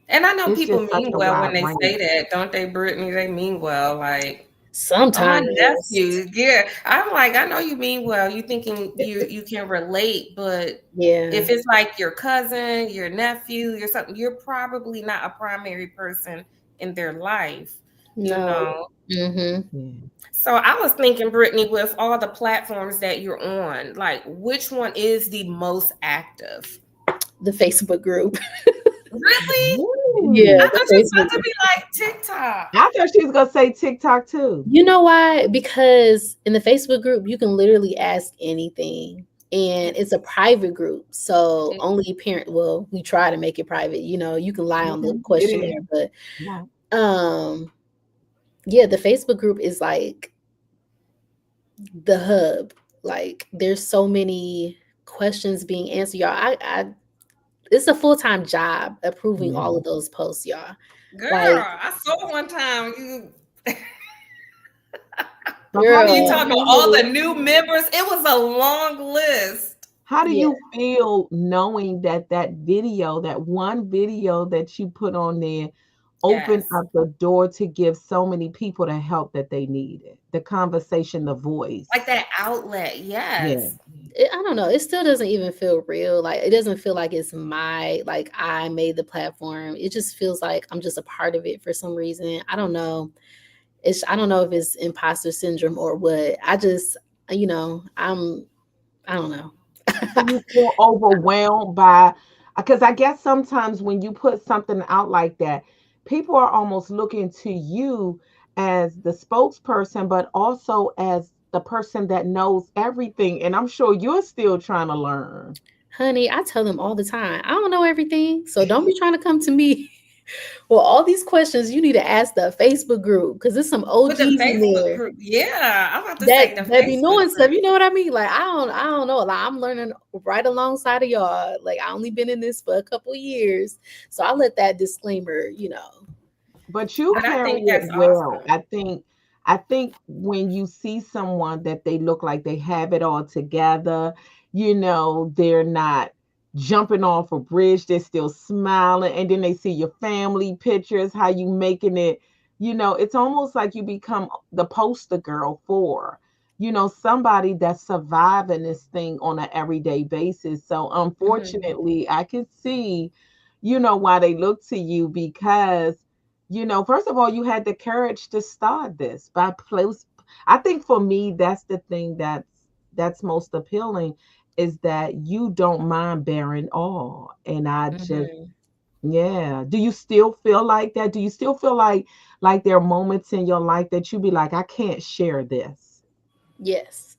Speaker 2: And I
Speaker 1: just
Speaker 2: know
Speaker 1: such a
Speaker 2: people
Speaker 1: wide
Speaker 2: mean well when
Speaker 1: range.
Speaker 2: they say that, don't they, Brittany? They mean well. Like, oh, my
Speaker 3: Sometimes.
Speaker 2: nephew, yeah. I'm like, I know you mean well. You thinking you can relate, but
Speaker 3: Yeah.
Speaker 2: if it's like your cousin, your nephew, your something, you're probably not a primary person in their life, you
Speaker 3: No.
Speaker 2: know.
Speaker 3: Hmm.
Speaker 1: Yeah.
Speaker 2: So I was thinking, Brittany, with all the platforms that you're on, like which one is the most active?
Speaker 3: The Facebook group.
Speaker 2: Really?
Speaker 3: Yeah,
Speaker 2: I
Speaker 1: Ooh.
Speaker 3: the
Speaker 2: thought you was
Speaker 3: Facebook
Speaker 2: about to
Speaker 3: group.
Speaker 2: be like TikTok.
Speaker 1: I thought she was gonna say TikTok too.
Speaker 3: You know why? Because in the Facebook group, you can literally ask anything. And it's a private group. So only parent, well, we try to make it private. You can lie on the
Speaker 1: It is.
Speaker 3: questionnaire, but
Speaker 1: Yeah.
Speaker 3: um yeah, the Facebook group is like the hub. Like there's so many questions being answered, y'all. I it's a full-time job approving all
Speaker 1: Yeah.
Speaker 3: of those posts, y'all.
Speaker 2: Girl,
Speaker 3: Like,
Speaker 2: I saw one time
Speaker 1: So how do
Speaker 2: you
Speaker 1: you
Speaker 3: girl,
Speaker 2: talking about all the
Speaker 1: feel?
Speaker 2: new members. It was a long list.
Speaker 1: How do
Speaker 3: yeah,
Speaker 1: you feel knowing that that video, that one video that you put on there, opened
Speaker 2: Yes.
Speaker 1: up the door to give so many people the help that they needed? The conversation, the
Speaker 2: Like
Speaker 1: voice.
Speaker 2: that outlet.
Speaker 1: Yeah.
Speaker 2: Yes.
Speaker 3: I don't know. It still doesn't even feel real. Like it doesn't feel like it's like I made the platform. It just feels like I'm just a part of it for some reason. I don't know. I don't know if it's imposter syndrome or what. I don't know.
Speaker 1: Do you feel overwhelmed by, because I guess sometimes when you put something out like that, people are almost looking to you as the spokesperson, but also as the person that knows everything. And I'm sure you're still trying to learn.
Speaker 3: Honey, I tell them all the time, I don't know everything. So don't be trying to come to me. Well, all these questions you need to ask the Facebook group because there's some
Speaker 2: With the
Speaker 3: OGs in
Speaker 2: Facebook
Speaker 3: there
Speaker 2: group. Yeah. I'm about to
Speaker 3: that
Speaker 2: say the
Speaker 3: that be
Speaker 2: Facebook
Speaker 3: knowing stuff.
Speaker 2: group.
Speaker 3: You know what I mean? Like I don't know. Like I'm learning right alongside of y'all. Like I only been in this for a couple years, so I let that disclaimer.
Speaker 1: But you
Speaker 2: But I
Speaker 1: carry
Speaker 2: think
Speaker 1: it
Speaker 2: that's
Speaker 1: well.
Speaker 2: awesome.
Speaker 1: I think when you see someone that they look like they have it all together, they're not jumping off a bridge, they're still smiling, and then they see your family pictures, how you making it, it's almost like you become the poster girl for somebody that's surviving this thing on an everyday basis. So
Speaker 2: Mhm.
Speaker 1: unfortunately, I can see, why they look to you because, first of all, you had the courage to start this by place. I think for me, that's the thing that's most appealing is that you don't mind bearing all. And I just
Speaker 2: Mhm.
Speaker 1: yeah. Do you still feel like that? Do you still feel like there are moments in your life that you be like, I can't share this?
Speaker 3: Yes.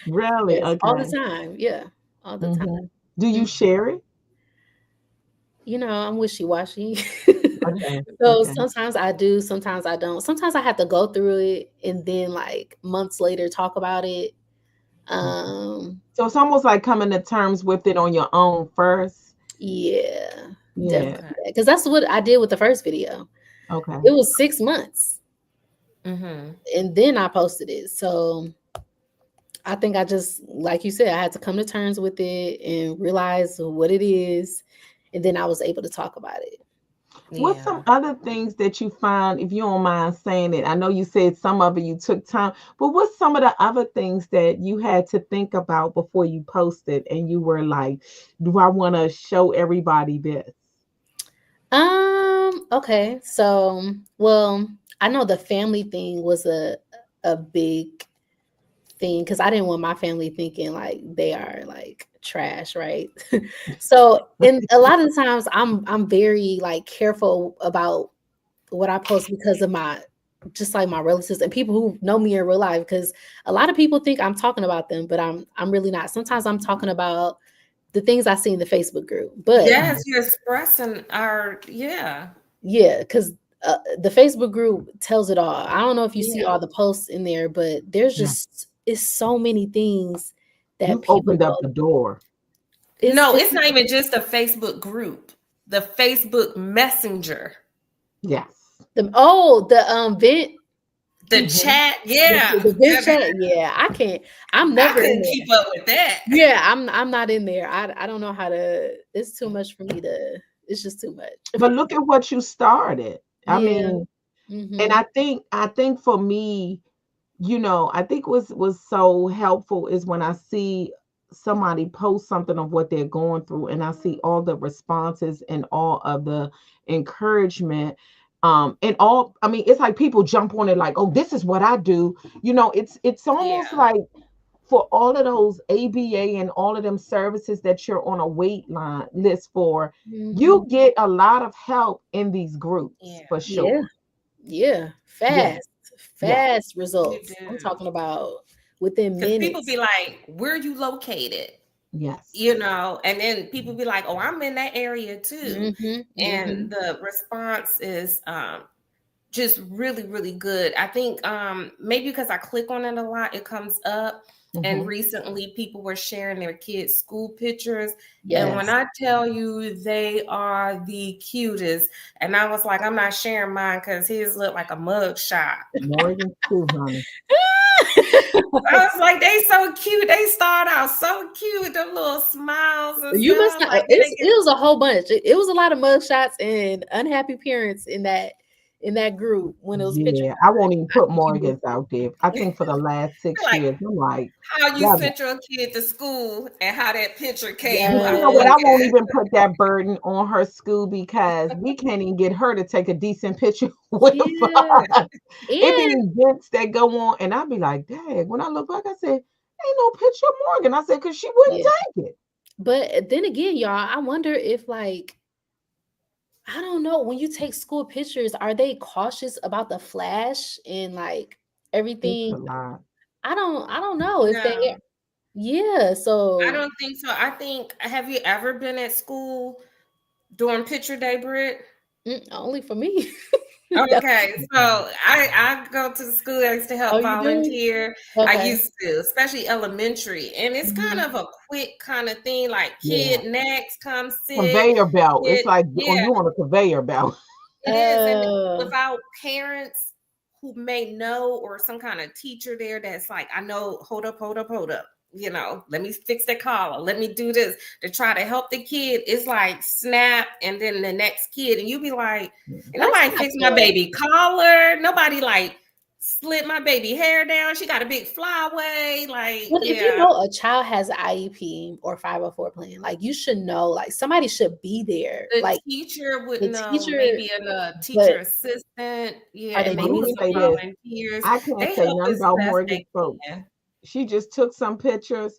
Speaker 1: Really?
Speaker 3: Yes, all the
Speaker 1: Okay.
Speaker 3: time. Yeah, all the time.
Speaker 1: Hmm. Do you
Speaker 3: Mm.
Speaker 1: share it?
Speaker 3: I'm wishy-washy.
Speaker 1: Okay.
Speaker 3: So
Speaker 1: Okay.
Speaker 3: sometimes I do, sometimes I don't. Sometimes I have to go through it and then like months later talk about it.
Speaker 1: Okay.
Speaker 3: Um,
Speaker 1: So it's almost like coming to terms with it on your own first.
Speaker 3: yeah,
Speaker 1: Yeah.
Speaker 3: definitely.
Speaker 2: Okay.
Speaker 3: Because that's what I did with the first video.
Speaker 1: Okay.
Speaker 3: It was 6 months
Speaker 2: Mhm.
Speaker 3: and then I posted it. So I think I just, like you said, I had to come to terms with it and realize what it is. And then I was able to talk about it.
Speaker 1: What's some
Speaker 2: Yeah.
Speaker 1: other things that you find, if you don't mind saying it? I know you said some of it you took time, but what's some of the other things that you had to think about before you posted and you were like, do I want to show everybody this?
Speaker 3: Okay. So, well, I know the family thing was a big thing because I didn't want my family thinking like they are like trash, right? So, in a lot of the times I'm very like careful about what I post because of my just like my relatives and people who know me in real life because a lot of people think I'm talking about them, but I'm really not. Sometimes I'm talking about the things I see in the Facebook group. But
Speaker 2: Yes, you're expressing our yeah.
Speaker 3: yeah, because the Facebook group tells it all. I don't know if you see
Speaker 2: Yeah.
Speaker 3: all the posts in there, but there's
Speaker 1: Yeah.
Speaker 3: just it's so many things that
Speaker 1: You've
Speaker 3: people
Speaker 1: opened up
Speaker 3: go.
Speaker 1: the door.
Speaker 2: No,
Speaker 3: It's
Speaker 2: it's not even just a Facebook group. The Facebook Messenger,
Speaker 1: Yes.
Speaker 3: the vent
Speaker 2: the
Speaker 1: Hmm.
Speaker 2: chat. Yeah.
Speaker 3: the vent chat. Yeah, I can't. I'm
Speaker 2: I
Speaker 3: never in
Speaker 2: couldn't
Speaker 3: there.
Speaker 2: keep up with that.
Speaker 3: Yeah, I'm not in there. I don't know how to. It's too much for me to. It's just too much.
Speaker 1: But look at what you started. I
Speaker 3: Yeah.
Speaker 1: mean, and
Speaker 3: Mm-hmm.
Speaker 1: I think for me, I think was so helpful is when I see somebody post something of what they're going through and I see all the responses and all of the encouragement. And all, I mean, it's like people jump on it like, oh, this is what I do. It's almost
Speaker 2: Yeah.
Speaker 1: like for all of those ABA and all of them services that you're on a wait line list for,
Speaker 3: Mm-hmm.
Speaker 1: you get a lot of help in these groups
Speaker 2: Yeah.
Speaker 1: for
Speaker 3: Yeah.
Speaker 1: sure.
Speaker 3: Yeah.
Speaker 1: Yeah. Yeah.
Speaker 3: Fast
Speaker 2: You
Speaker 3: results. I'm
Speaker 2: do.
Speaker 3: talking about within
Speaker 2: Because people be
Speaker 3: minutes.
Speaker 2: like, where you located?
Speaker 1: Yes.
Speaker 2: And then people be like, oh, I'm in that area too.
Speaker 3: Mm-hmm. Mm-hmm.
Speaker 2: And the response is just really, really good. I think maybe because I click on it a lot, it comes up. And
Speaker 1: Hmm.
Speaker 2: recently, people were sharing their kids' school pictures. And when
Speaker 3: Yes.
Speaker 2: I tell you they are the cutest, and I was like, I'm not sharing mine because his looked like a mug shot.
Speaker 1: Morgan too, honey.
Speaker 2: I was like, they so cute. They start out so cute, them little smiles and
Speaker 3: You must
Speaker 2: stuff.
Speaker 3: not.
Speaker 2: Like, then they
Speaker 3: It was a whole bunch. It was a lot of mugshots and unhappy parents in that group when it was picture
Speaker 1: Yeah, I
Speaker 3: time.
Speaker 1: won't even
Speaker 3: I
Speaker 1: put
Speaker 3: think you would.
Speaker 1: Morgan's out there. I think for the last
Speaker 2: get
Speaker 1: 6
Speaker 2: like
Speaker 1: years, I'm like,
Speaker 2: how you
Speaker 1: yeah,
Speaker 2: sent your kid to school and how that picture came
Speaker 1: but you
Speaker 2: up.
Speaker 1: know what?
Speaker 3: Yes.
Speaker 1: I won't even put that burden on her school because we can't even get her to take a decent picture with
Speaker 3: Yeah.
Speaker 1: us. It be
Speaker 3: And
Speaker 1: events that go on, and I be like, dang, when I look back, I said, ain't no picture of Morgan. I said, because she wouldn't
Speaker 3: yeah.
Speaker 1: take it.
Speaker 3: But then again, y'all, I wonder if like I don't know, when you take school pictures, are they cautious about the flash and like
Speaker 1: It's a
Speaker 3: everything?
Speaker 1: lot.
Speaker 3: I don't know if they
Speaker 2: No,
Speaker 3: yeah,
Speaker 2: I
Speaker 3: so
Speaker 2: don't think so. I think, have you ever been at school during picture day, Britt?
Speaker 3: only for me. No.
Speaker 2: Okay, so I go to the school. I used to
Speaker 3: Oh,
Speaker 2: help
Speaker 3: you do?
Speaker 2: volunteer. I
Speaker 3: Okay.
Speaker 2: used to, especially elementary, and it's kind
Speaker 3: Mhm.
Speaker 2: of a quick kind of thing. Like
Speaker 1: Yeah.
Speaker 2: kid next, come sit.
Speaker 1: Conveyor belt. It's
Speaker 2: Kid,
Speaker 1: like
Speaker 2: yeah,
Speaker 1: you on a conveyor belt.
Speaker 2: it is, and
Speaker 3: Oh,
Speaker 2: without parents who may know or some kind of teacher there that's like, I know, hold up, hold up, hold up. Let me fix the collar. Let me do this to try to help the kid. It's like snap, and then the next kid, and you be like,
Speaker 1: Yeah.
Speaker 2: "Ain't
Speaker 3: that's
Speaker 2: nobody
Speaker 3: not
Speaker 2: fix my
Speaker 3: fair.
Speaker 2: baby collar. Nobody like slid my baby hair down. She got a big flyway. Like,
Speaker 3: But if you
Speaker 2: yeah,
Speaker 3: know a child has an IEP or 504 plan, like you should know, like somebody should be there.
Speaker 2: the
Speaker 3: Like
Speaker 2: teacher would
Speaker 3: the
Speaker 2: know,
Speaker 3: teacher,
Speaker 2: maybe a
Speaker 3: but
Speaker 2: teacher assistant.
Speaker 3: are
Speaker 2: Yeah,
Speaker 3: they
Speaker 2: and
Speaker 1: Let
Speaker 2: maybe
Speaker 1: me
Speaker 3: doing
Speaker 2: some
Speaker 1: say
Speaker 3: anything?
Speaker 1: this.
Speaker 2: volunteers.
Speaker 1: I can't
Speaker 2: They
Speaker 1: say
Speaker 2: help
Speaker 1: nothing
Speaker 2: as
Speaker 1: about
Speaker 2: best
Speaker 1: mortgage
Speaker 2: they
Speaker 1: folks.
Speaker 2: can.
Speaker 1: She just took some pictures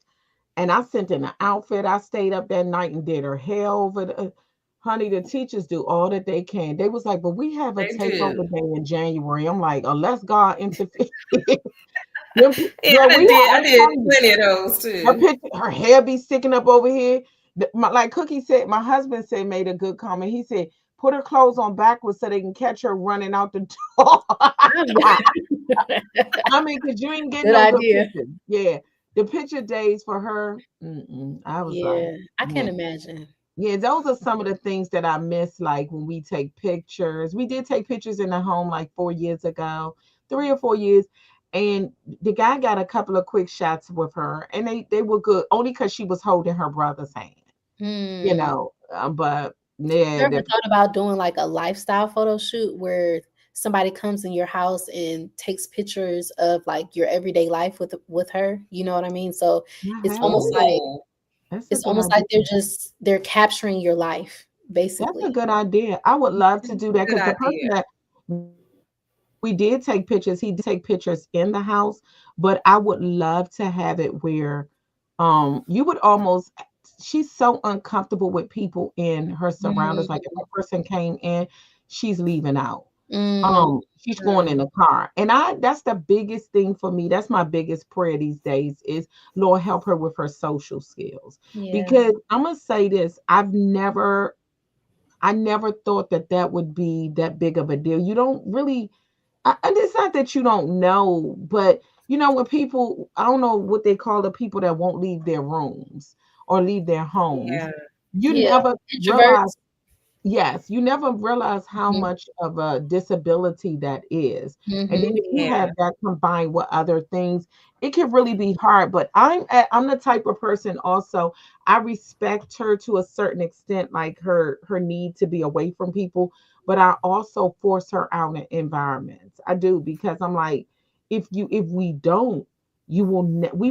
Speaker 1: and I sent in an outfit. I stayed up that night and did her hair over the honey, the teachers do all that they can. They was like, but we have a
Speaker 2: They do.
Speaker 1: takeover day in January. I'm like, unless God interferes.
Speaker 2: Yeah,
Speaker 1: Girl, we
Speaker 2: I
Speaker 1: I'm
Speaker 2: did
Speaker 1: telling you,
Speaker 2: plenty of those
Speaker 1: her
Speaker 2: too.
Speaker 1: picture, her hair be sticking up over here. Like Cookie said, my husband said made a good comment. He said, put her clothes on backwards so they can catch her running out the door. I mean, because you ain't getting
Speaker 3: Good
Speaker 1: no good
Speaker 3: idea.
Speaker 1: pictures. Yeah. The picture days for her, I was like,
Speaker 3: Yeah, I can
Speaker 1: yeah.
Speaker 3: imagine.
Speaker 1: Yeah, those are some of the things that I miss, like when we take pictures. We did take pictures in the home like 4 years ago, 3 or 4 years. And the guy got a couple of quick shots with her, and they were good only because she was holding her brother's hand, you
Speaker 3: Hmm.
Speaker 1: know. But
Speaker 3: You
Speaker 1: yeah,
Speaker 3: ever thought about doing like a lifestyle photo shoot where somebody comes in your house and takes pictures of like your everyday life with her? You know what I mean? So
Speaker 1: I
Speaker 3: it's almost
Speaker 1: haven't.
Speaker 3: like
Speaker 2: Oh,
Speaker 1: That's a
Speaker 3: it's
Speaker 1: good
Speaker 3: almost like
Speaker 1: idea.
Speaker 3: they're capturing your life,
Speaker 1: That's a
Speaker 3: basically.
Speaker 1: good idea. I would love to do that
Speaker 2: good
Speaker 1: because the person
Speaker 2: idea.
Speaker 1: that we did take pictures, he did take pictures in the house, but I would love to have it where you would almost she's so uncomfortable with people in her surroundings. Like if
Speaker 3: Mm,
Speaker 1: a person came in, she's leaving out.
Speaker 3: mm,
Speaker 1: She's going in
Speaker 2: Mm,
Speaker 1: the car. And that's the biggest thing for me. That's my biggest prayer these days is Lord help her with her social skills.
Speaker 3: yeah.
Speaker 1: Because I'm gonna say this, I never thought that that would be that big of a deal. You don't really, and it's not that you don't know, but when people, I don't know what they call the people that won't leave their rooms or leave their homes,
Speaker 2: yeah,
Speaker 1: you
Speaker 3: Yeah.
Speaker 1: never realize.
Speaker 3: Introverts.
Speaker 1: Yes, you never realize how
Speaker 3: Mhm,
Speaker 1: much of a disability that is. And then
Speaker 3: mhm.
Speaker 1: if you
Speaker 2: yeah,
Speaker 1: have that combined with other things, it can really be hard. But I'm the type of person also, I respect her to a certain extent, like her need to be away from people, but I also force her out in environments. I do because I'm like, if we don't, we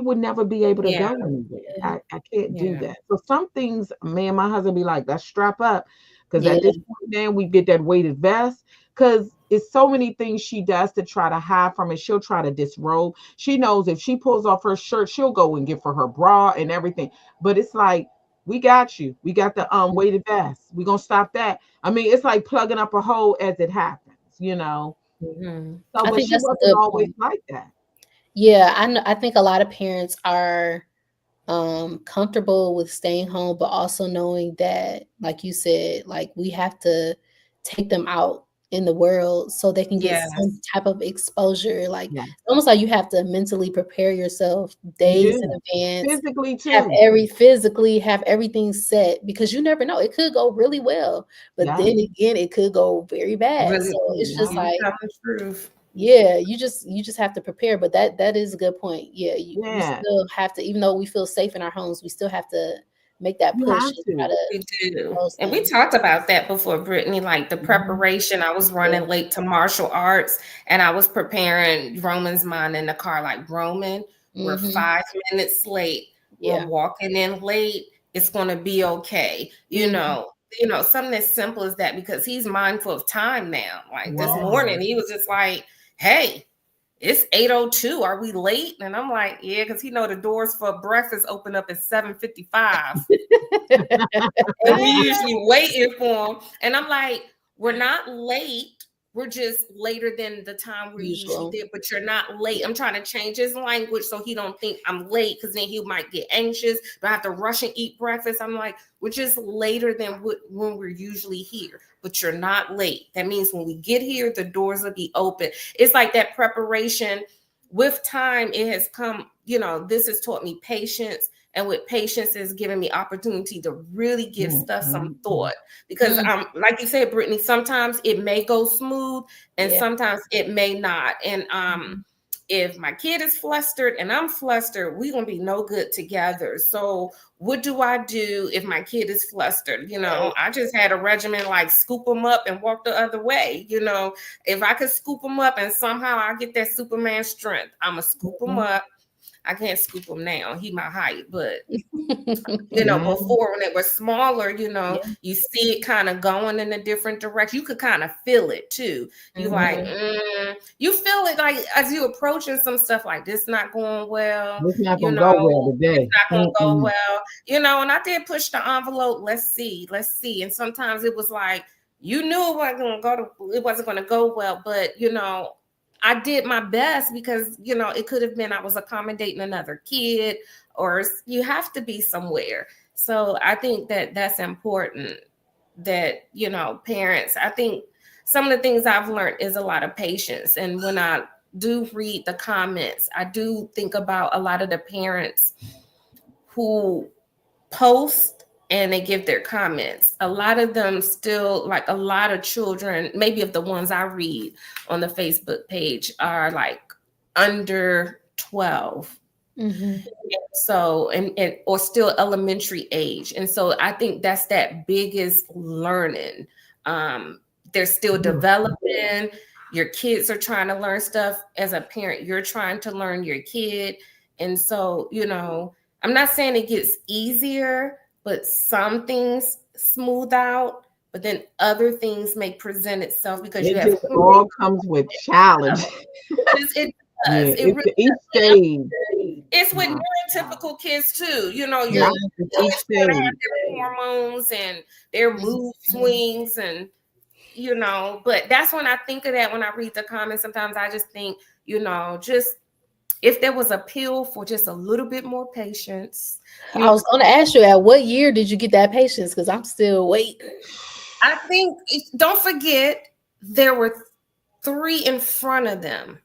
Speaker 1: would never be able to
Speaker 2: yeah,
Speaker 1: go anywhere.
Speaker 3: Yeah.
Speaker 1: I can't do
Speaker 2: yeah,
Speaker 1: that. So some things, me and my husband be like, let's strap up because
Speaker 3: Yeah.
Speaker 1: at this point, then we get that weighted vest. Because it's so many things she does to try to hide from it. She'll try to disrobe. She knows if she pulls off her shirt, she'll go and get for her bra and everything. But it's like, we got you. We got the weighted vest. We're gonna stop that. I mean, it's like plugging up a hole as it happens.
Speaker 2: hmm,
Speaker 1: So,
Speaker 3: I
Speaker 1: but
Speaker 3: think
Speaker 1: she
Speaker 3: that's a
Speaker 1: wasn't
Speaker 3: good
Speaker 1: always
Speaker 3: point.
Speaker 1: like that.
Speaker 3: Yeah, I think a lot of parents are comfortable with staying home, but also knowing that, like you said, like we have to take them out in the world so they can get some
Speaker 2: yes,
Speaker 3: type of exposure. Like
Speaker 1: Yeah,
Speaker 3: it's almost like you have to mentally prepare yourself
Speaker 1: you
Speaker 3: days in
Speaker 1: do.
Speaker 3: advance,
Speaker 1: Physically too.
Speaker 3: have everything set because you never know. It could go really well, but
Speaker 1: Yeah.
Speaker 3: then again, it could go very bad.
Speaker 2: really,
Speaker 3: So it's just
Speaker 1: Yeah.
Speaker 2: you
Speaker 3: like
Speaker 2: tell the truth.
Speaker 3: yeah, you just have to prepare, but that is a good point. Yeah, we
Speaker 1: Yeah.
Speaker 3: still have to, even though we feel safe in our homes, we still have to make that
Speaker 1: You
Speaker 3: push
Speaker 1: have
Speaker 3: and try
Speaker 1: to.
Speaker 3: to
Speaker 2: We do.
Speaker 3: expose
Speaker 2: And we
Speaker 3: them.
Speaker 2: talked about that before, Brittany, like the
Speaker 1: Mhm.
Speaker 2: preparation. I was
Speaker 3: Yeah.
Speaker 2: running late to martial arts and I was preparing Roman's mind in the car, like, Roman, we're
Speaker 3: Hmm.
Speaker 2: 5 minutes late. We're
Speaker 3: Yeah.
Speaker 2: walking in late. It's going to be okay.
Speaker 3: Hmm.
Speaker 2: Something as simple as that because he's mindful of time now. Like this
Speaker 1: Wow.
Speaker 2: morning, he was just like, hey, it's 8:02. Are we late? And I'm like, yeah, because he know the doors for breakfast open up at 7:55. And we usually waiting for them. And I'm like, we're not late. We're just later than the time we're usually
Speaker 3: Usual.
Speaker 2: there, but you're not late. I'm trying to change his language so he don't think I'm late because then he might get anxious. Do I have to rush and eat breakfast? I'm like, we're just later than when we're usually here, but you're not late. That means when we get here, the doors will be open. It's like that preparation with time. It has come, this has taught me patience, and with patience is giving me opportunity to really give
Speaker 1: Mm,
Speaker 2: stuff some
Speaker 1: mm, mm.
Speaker 2: thought because
Speaker 3: Mm,
Speaker 2: like you said, Brittany, sometimes it may go smooth and
Speaker 3: yeah.
Speaker 2: sometimes it may not. And
Speaker 1: Mhm.
Speaker 2: if my kid is flustered and I'm flustered, we're gonna be no good together. So what do I do if my kid is flustered? I just had a regimen like scoop them up and walk the other way. If I could scoop them up and somehow I get that Superman strength, I'm gonna scoop them
Speaker 1: Mhm.
Speaker 2: up. I can't scoop him now. He my height, but
Speaker 1: Yeah.
Speaker 2: before when it was smaller,
Speaker 3: Yeah.
Speaker 2: you see it kind of going in a different direction. You could kind of feel it too. You like,
Speaker 3: Mhm.
Speaker 2: you feel it like as you approaching some stuff like this not going well,
Speaker 1: It's not gonna go well
Speaker 2: it's
Speaker 1: today.
Speaker 2: not gonna go
Speaker 1: Mm-mm.
Speaker 2: well, and I did push the envelope. Let's see. And sometimes it was like you knew it wasn't gonna go well, but I did my best because it could have been I was accommodating another kid or you have to be somewhere. So I think that that's important that, parents, I think some of the things I've learned is a lot of patience. And when I do read the comments, I do think about a lot of the parents who post and they give their comments. A lot of them still, like a lot of children, maybe of the ones I read on the Facebook page, are like under 12.
Speaker 3: Mhm.
Speaker 2: So and or still elementary age. And so I think that's that biggest learning. They're still
Speaker 1: Mm.
Speaker 2: developing. Your kids are trying to learn stuff. As a parent, you're trying to learn your kid. And so, I'm not saying it gets easier, but some things smooth out, but then other things may present itself because you
Speaker 1: It
Speaker 2: have
Speaker 1: just all comes with challenge.
Speaker 2: it
Speaker 1: Yeah,
Speaker 2: does. It
Speaker 1: it's
Speaker 2: really
Speaker 1: each
Speaker 2: does.
Speaker 1: stage.
Speaker 2: It's with
Speaker 1: Wow.
Speaker 2: neurotypical kids too. Your
Speaker 3: Yeah.
Speaker 1: Yeah, it's each
Speaker 2: kids still have
Speaker 1: stage.
Speaker 2: their hormones and their mood swings, and but that's when I think of that when I read the comments. Sometimes I just think, just if there was a pill for just a little bit more patience,
Speaker 3: I
Speaker 2: you
Speaker 3: was going to ask you, at what year did you get that patience? Because I'm still waiting.
Speaker 2: I think don't forget there were three in front of them.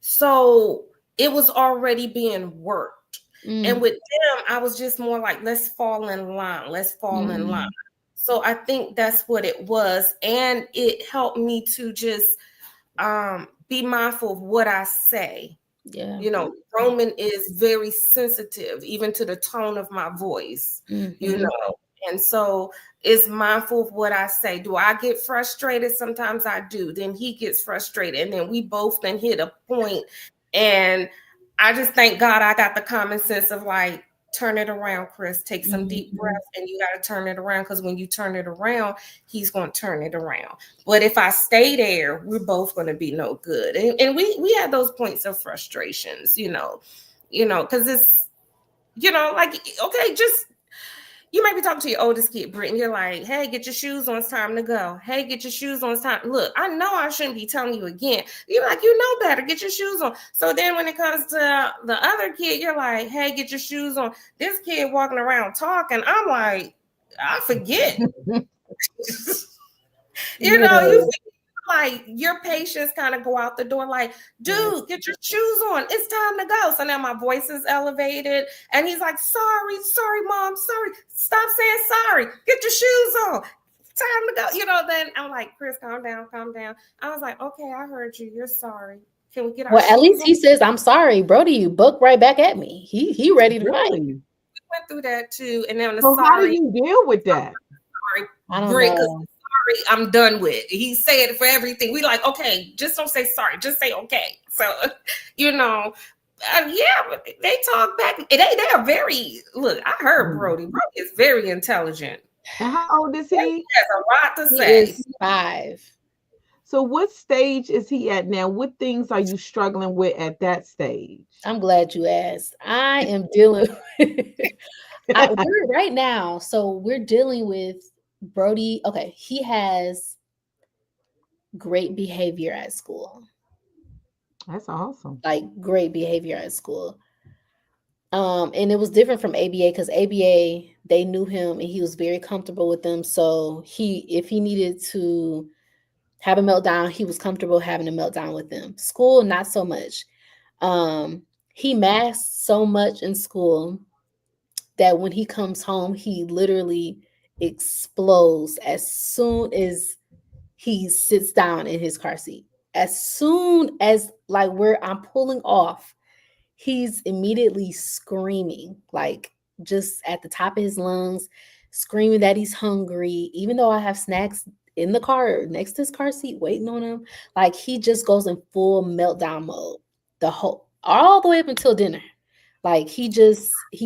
Speaker 2: So it was already being worked. And
Speaker 3: Mm.
Speaker 2: with them, I was just more like, let's fall in line. Let's fall in line.
Speaker 3: Mhm.
Speaker 2: So I think that's what it was. And it helped me to just be mindful of what I say.
Speaker 3: Yeah.
Speaker 2: Roman is very sensitive, even to the tone of my voice, you
Speaker 3: Mhm.
Speaker 2: know. And so is mindful of what I say. Do I get frustrated? Sometimes I do. Then he gets frustrated. And then we both then hit a point. And I just thank God I got the common sense of like, turn it around, Chris. Take some deep
Speaker 3: Mhm.
Speaker 2: breaths and you got to turn it around because when you turn it around, he's going to turn it around. But if I stay there, we're both going to be no good. And we had those points of frustrations, because it's, like, okay, just you might be talking to your oldest kid, Britt, and you're like, hey, get your shoes on, it's time to go. Hey, get your shoes on, it's time. Look, I know I shouldn't be telling you again. You're like, you know better, get your shoes on. So then when it comes to the other kid, you're like, hey, get your shoes on. This kid walking around talking, I'm like, I forget. You
Speaker 1: Yeah.
Speaker 2: feel like your patience kind of go out the door, like, dude, get your shoes on. It's time to go. So now my voice is elevated. And he's like, sorry, mom, sorry. Stop saying sorry. Get your shoes on. Time to go. Then I'm like, Chris, calm down, calm down. I was like, okay, I heard you. You're sorry. Can we get our
Speaker 3: Well, at
Speaker 2: shoes
Speaker 3: least
Speaker 2: on?
Speaker 3: he says, "I'm sorry, Brody." You buck right back at me. He ready to fight.
Speaker 1: Really?
Speaker 2: Went through that too. And then the
Speaker 1: So how do
Speaker 2: sorry,
Speaker 1: you deal with that?
Speaker 2: sorry,
Speaker 3: I don't
Speaker 2: Britt, because
Speaker 3: know.
Speaker 2: sorry, I'm done with. He said for everything. We like, okay, just don't say sorry. Just say okay. So, you know, yeah, but they talk back. They are very, look, I heard
Speaker 1: Mm.
Speaker 2: Brody. Brody is very intelligent.
Speaker 1: And how old is
Speaker 2: He
Speaker 1: he?
Speaker 2: has a lot to
Speaker 3: He
Speaker 2: say.
Speaker 3: is 5.
Speaker 1: So what stage is he at now? What things are you struggling with at that stage?
Speaker 3: I'm glad you asked. I am dealing we're right now. So we're dealing with Brody. Okay, he has great behavior at school.
Speaker 1: That's awesome.
Speaker 3: Like great behavior at school. And it was different from ABA because ABA, they knew him and he was very comfortable with them. So if he needed to have a meltdown, he was comfortable having a meltdown with them. School, not so much. He masks so much in school that when he comes home, he literally explodes as soon as he sits down in his car seat. as soon as like where I'm pulling off, he's immediately screaming, like just at the top of his lungs, screaming that he's hungry, even though I have snacks in the car next to his car seat waiting on him. Like he just goes in full meltdown mode the whole all the way up until dinner. Like he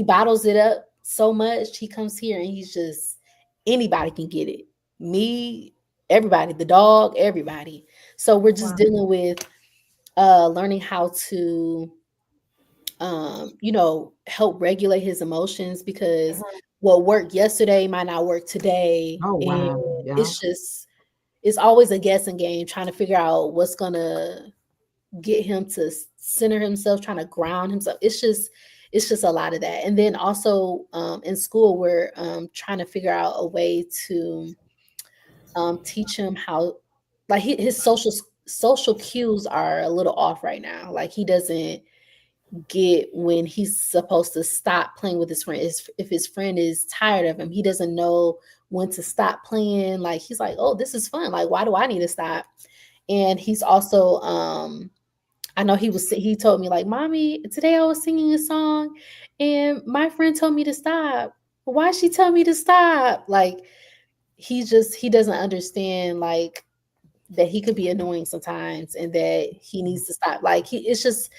Speaker 3: bottles it up so much. He comes here and he's just anybody can get it. Me, everybody, the dog, everybody. So we're just
Speaker 1: Wow.
Speaker 3: dealing with learning how to help regulate his emotions because
Speaker 2: Mhm.
Speaker 3: what worked yesterday might not work today.
Speaker 1: Oh
Speaker 3: And
Speaker 1: wow. Yeah.
Speaker 3: it's always a guessing game trying to figure out what's gonna get him to center himself, trying to ground himself. It's just a lot of that. And then also in school, we're trying to figure out a way to teach him how, like his social cues are a little off right now. Like he doesn't get when he's supposed to stop playing with his friend. If his friend is tired of him, he doesn't know when to stop playing. Like he's like, oh, this is fun. Like, why do I need to stop? And he's also I know he told me like, mommy, today I was singing a song and my friend told me to stop. Why she tell me to stop? Like he doesn't understand like that he could be annoying sometimes and that he needs to stop. Like it's just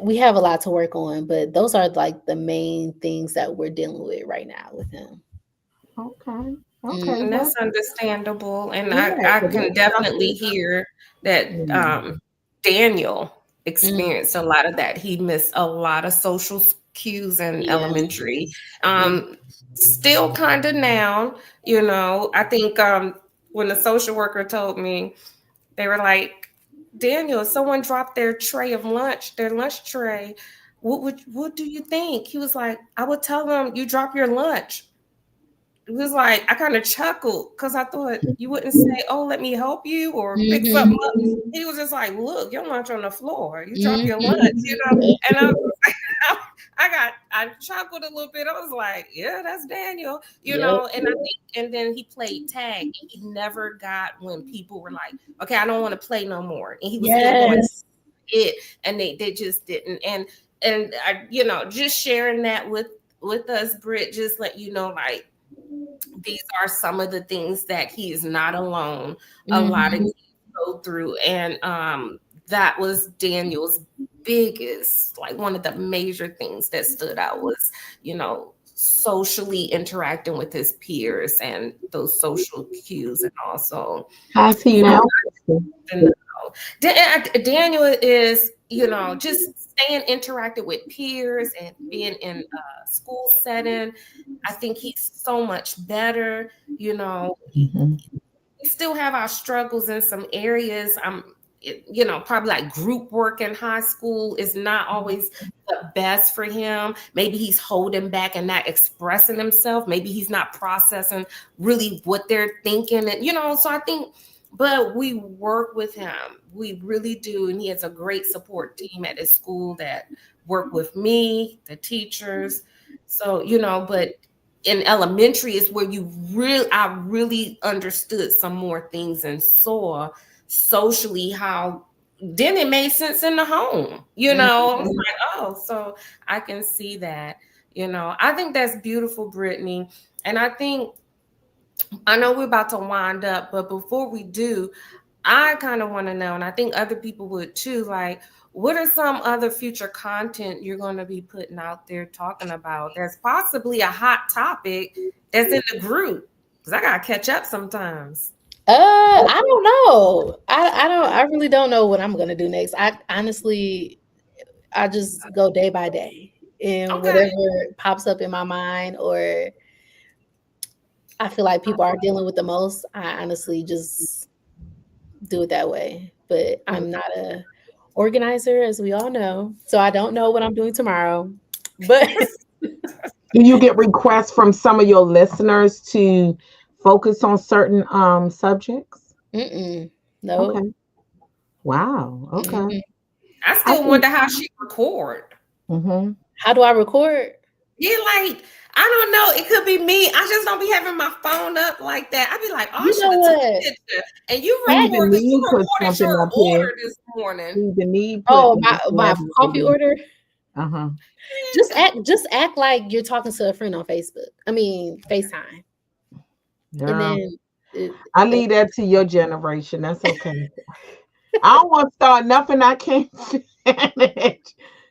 Speaker 3: we have a lot to work on, but those are like the main things that we're dealing with right now with him.
Speaker 1: Okay. Okay.
Speaker 3: Mm,
Speaker 2: And
Speaker 1: Well,
Speaker 2: that's understandable. And
Speaker 1: yeah,
Speaker 2: I
Speaker 1: 'cause
Speaker 2: can
Speaker 1: that's
Speaker 2: definitely
Speaker 1: something.
Speaker 2: hear that
Speaker 1: Mm.
Speaker 2: Daniel
Speaker 3: mm,
Speaker 2: experienced a lot of that. He missed a lot of social cues in
Speaker 3: yeah,
Speaker 2: elementary.
Speaker 3: yeah.
Speaker 2: Um, Still kind of now, I think when the social worker told me, they were like, Daniel, someone dropped their tray of lunch, their lunch tray. What do you think? He was like, I would tell them you drop your lunch. It was like I kind of chuckled because I thought you wouldn't say, "Oh, let me help you" or pick something
Speaker 3: Mhm,
Speaker 2: up. He was just like, "Look, your lunch on the floor. You drop your lunch,"
Speaker 3: mhm.
Speaker 2: And I chuckled a little bit. I was like, "Yeah, that's Daniel,"
Speaker 3: Yep.
Speaker 2: And I think, and then he played tag, and he never got when people were like, "Okay, I don't want to play no more," and he was still going
Speaker 3: Yes.
Speaker 2: it, and they just didn't. And I, just sharing that with us, Britt, just let you know, like these are some of the things that he is not alone. A lot of
Speaker 3: Mhm.
Speaker 2: kids go through, and that was Daniel's biggest, like one of the major things that stood out was, socially interacting with his peers and those social cues, and also,
Speaker 1: How's he
Speaker 2: you know,
Speaker 1: now, Kristen?
Speaker 2: to know. Daniel is, just staying interacted with peers and being in a school setting. I think he's so much better.
Speaker 1: Mhm.
Speaker 2: We still have our struggles in some areas. Probably like group work in high school is not always the best for him. Maybe he's holding back and not expressing himself. Maybe he's not processing really what they're thinking. And, so I think, but we work with him. We really do. And he has a great support team at his school that work with me, the teachers. So, but in elementary is where I really understood some more things and saw socially how then it made sense in the home. I was
Speaker 3: Mhm.
Speaker 2: like, oh, so I can see that. I think that's beautiful, Brittany. And I know we're about to wind up, but before we do, I kind of want to know, and I think other people would too, like, what are some other future content you're going to be putting out there talking about that's possibly a hot topic that's in the group? Because I got to catch up sometimes.
Speaker 3: I don't know. I really don't know what I'm gonna do next. I honestly, I just go day by day, and
Speaker 2: Okay.
Speaker 3: whatever pops up in my mind or I feel like people are dealing with the most, I honestly just do it that way. But I'm not a organizer, as we all know, so I don't know what I'm doing tomorrow. But
Speaker 1: Do you get requests from some of your listeners to focus on certain subjects?
Speaker 3: mm-mm, no.
Speaker 1: Okay. Wow. Okay.
Speaker 3: Mhm.
Speaker 2: I
Speaker 1: I
Speaker 2: still
Speaker 1: think.
Speaker 2: wonder how she record.
Speaker 1: Mhm.
Speaker 3: How do I record?
Speaker 2: Yeah, like I don't know. It could be me. I just don't be having my phone up like that. I'd be like, oh, I
Speaker 3: You
Speaker 2: should
Speaker 3: know
Speaker 2: have took a
Speaker 3: what?
Speaker 2: picture. And you
Speaker 1: Stephen
Speaker 2: recorded. You
Speaker 1: Need put
Speaker 2: recorded
Speaker 1: something
Speaker 2: your
Speaker 1: up here.
Speaker 2: order this morning.
Speaker 1: Stephen Need put
Speaker 3: Oh,
Speaker 1: the
Speaker 3: my coffee
Speaker 1: collaborating.
Speaker 3: order.
Speaker 1: Uh-huh.
Speaker 3: Just act like you're talking to a friend on Facebook. I mean, FaceTime. And
Speaker 1: Girl,
Speaker 3: then it,
Speaker 1: I
Speaker 3: they,
Speaker 1: leave that to your generation. That's okay. I don't want to start nothing I can't finish.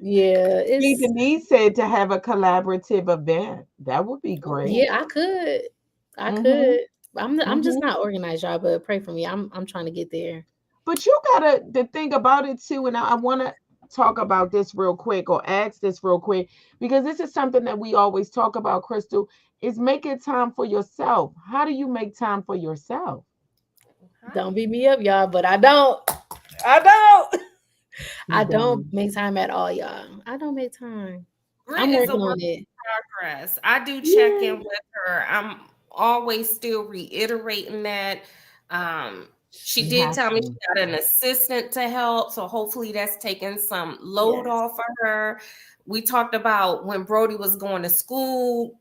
Speaker 3: yeah, it's
Speaker 1: Stephen Need said to have a collaborative event. That would be great.
Speaker 3: yeah, I could. I
Speaker 1: Mm-hmm.
Speaker 3: could. I'm just
Speaker 1: Mm-hmm.
Speaker 3: not organized, y'all, but pray for me. I'm trying to get there.
Speaker 1: But you gotta the thing about it too, and I want to talk about this real quick or ask this real quick because this is something that we always talk about, Crystal, is making time for yourself. How do you make time for yourself?
Speaker 3: Don't beat me up, y'all, but I don't. I don't.
Speaker 1: You
Speaker 3: I don't
Speaker 1: don't.
Speaker 3: make time at all, y'all. I don't make time.
Speaker 2: Grit
Speaker 3: I'm
Speaker 2: is a
Speaker 3: working
Speaker 2: work
Speaker 3: on it.
Speaker 2: in progress. I do check
Speaker 3: Yeah.
Speaker 2: in with her. I'm always still reiterating that. She
Speaker 1: You
Speaker 2: did
Speaker 1: have
Speaker 2: tell me
Speaker 1: to.
Speaker 2: she got an assistant to help, so hopefully that's taking some load
Speaker 3: Yes.
Speaker 2: off of her. We talked about when Brody was going to school.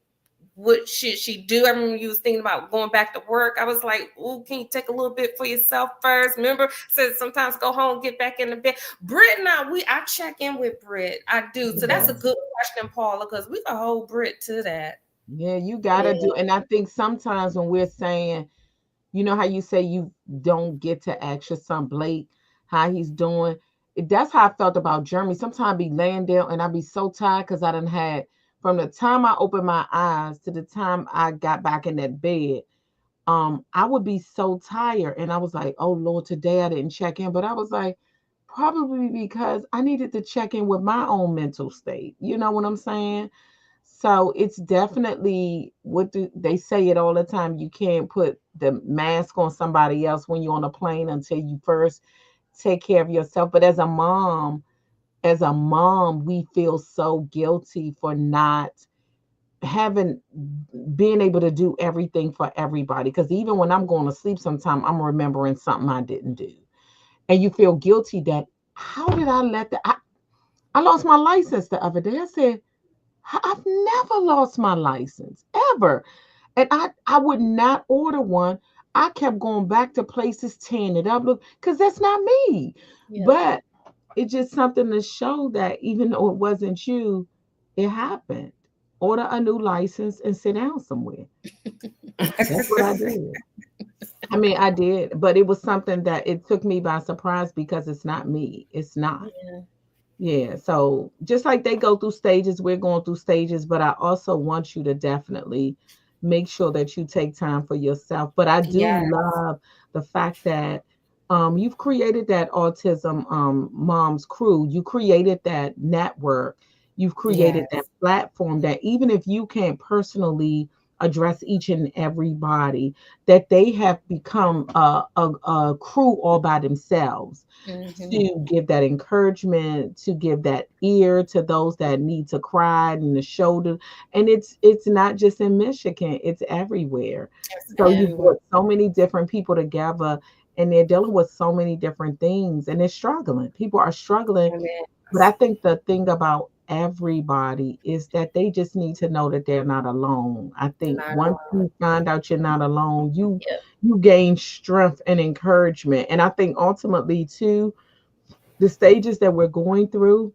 Speaker 2: What should she do? I remember you was thinking about going back to work. I was like, "Oh, can you take a little bit for yourself first?" Remember, said sometimes go home, get back in the bed. Britt and I check in with Britt. I do. So that's a
Speaker 1: Yes.
Speaker 2: good question, Paula, because we can hold Britt to that.
Speaker 1: Yeah, you gotta do.
Speaker 3: Yeah.
Speaker 1: And I think sometimes when we're saying, you know how you say you don't get to ask your son Blake how he's doing? That's how I felt about Jeremy. Sometimes I be laying down and I be so tired because I done had from the time I opened my eyes to the time I got back in that bed. I would be so tired and I was like, oh Lord, today I didn't check in. But I was like, probably because I needed to check in with my own mental state. You know what I'm saying? So it's definitely they say it all the time. You can't put the mask on somebody else when you're on a plane until you first take care of yourself. But as a mom, we feel so guilty for not having being able to do everything for everybody. Because even when I'm going to sleep, sometime I'm remembering something I didn't do, and you feel guilty that how did I let that? I lost my license the other day. I said I've never lost my license ever. And I would not order one. I kept going back to places, tearing it up, look, because that's not me.
Speaker 3: Yeah.
Speaker 1: But it's just something to show that even though it wasn't you, it happened. Order a new license and sit down somewhere. That's what I did. I mean, I did, but it was something that it took me by surprise because it's not me. It's not.
Speaker 3: Yeah.
Speaker 1: Yeah, so just like they go through stages, we're going through stages, but I also want you to definitely make sure that you take time for yourself. But I do
Speaker 2: Yeah,
Speaker 1: love the fact that you've created that autism moms crew. You created that network. You've created that
Speaker 2: yes,
Speaker 1: platform that even if you can't personally address each and everybody, that they have become a crew all by themselves
Speaker 3: Hmm.
Speaker 1: to give that encouragement, to give that ear to those that need to cry and the shoulder. And it's not just in Michigan, it's everywhere.
Speaker 2: it's
Speaker 1: So you
Speaker 3: Yeah.
Speaker 2: everywhere.
Speaker 1: brought so many different people together and they're dealing with so many different things and they're struggling. People are struggling. But I
Speaker 2: Yes.
Speaker 1: think the thing about everybody is that they just need to know that they're not alone. I think
Speaker 2: Not
Speaker 1: once
Speaker 2: all.
Speaker 1: you find out you're not alone,
Speaker 3: Yeah.
Speaker 1: you gain strength and encouragement. And I think ultimately too, the stages that we're going through,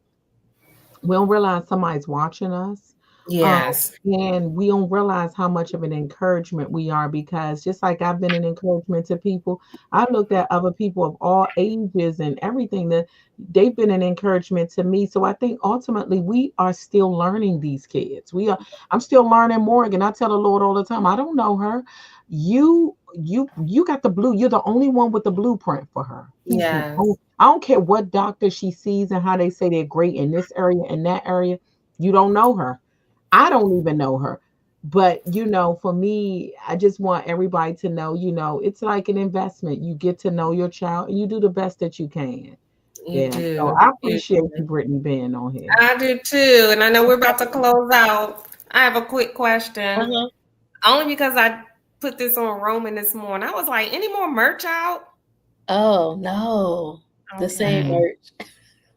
Speaker 1: we don't realize somebody's watching us. Um,
Speaker 2: Yes.
Speaker 1: and we don't realize how much of an encouragement we are because just like I've been an encouragement to people, I looked at other people of all ages and everything that they've been an encouragement to me. So I think ultimately we are still learning these kids. I'm still learning Morgan. I tell the Lord all the time, I don't know her. You got the blue. You're the only one with the blueprint for her.
Speaker 2: Yes.
Speaker 1: I don't care what doctor she sees and how they say they're great in this area and that area. You don't know her. I don't even know her. But for me, I just want everybody to know, it's like an investment. You get to know your child and you do the best that you can.
Speaker 2: You
Speaker 1: Yeah. So
Speaker 2: do.
Speaker 1: I
Speaker 2: You
Speaker 1: appreciate
Speaker 2: do.
Speaker 1: you, Brittany, being on here.
Speaker 2: I do too. And I know we're about to close out. I have a quick question.
Speaker 3: Uh-huh.
Speaker 2: Only because I put this on Roman this morning. I was like, any more merch out?
Speaker 3: Oh no. The same
Speaker 2: Okay.
Speaker 1: Mm.
Speaker 3: merch.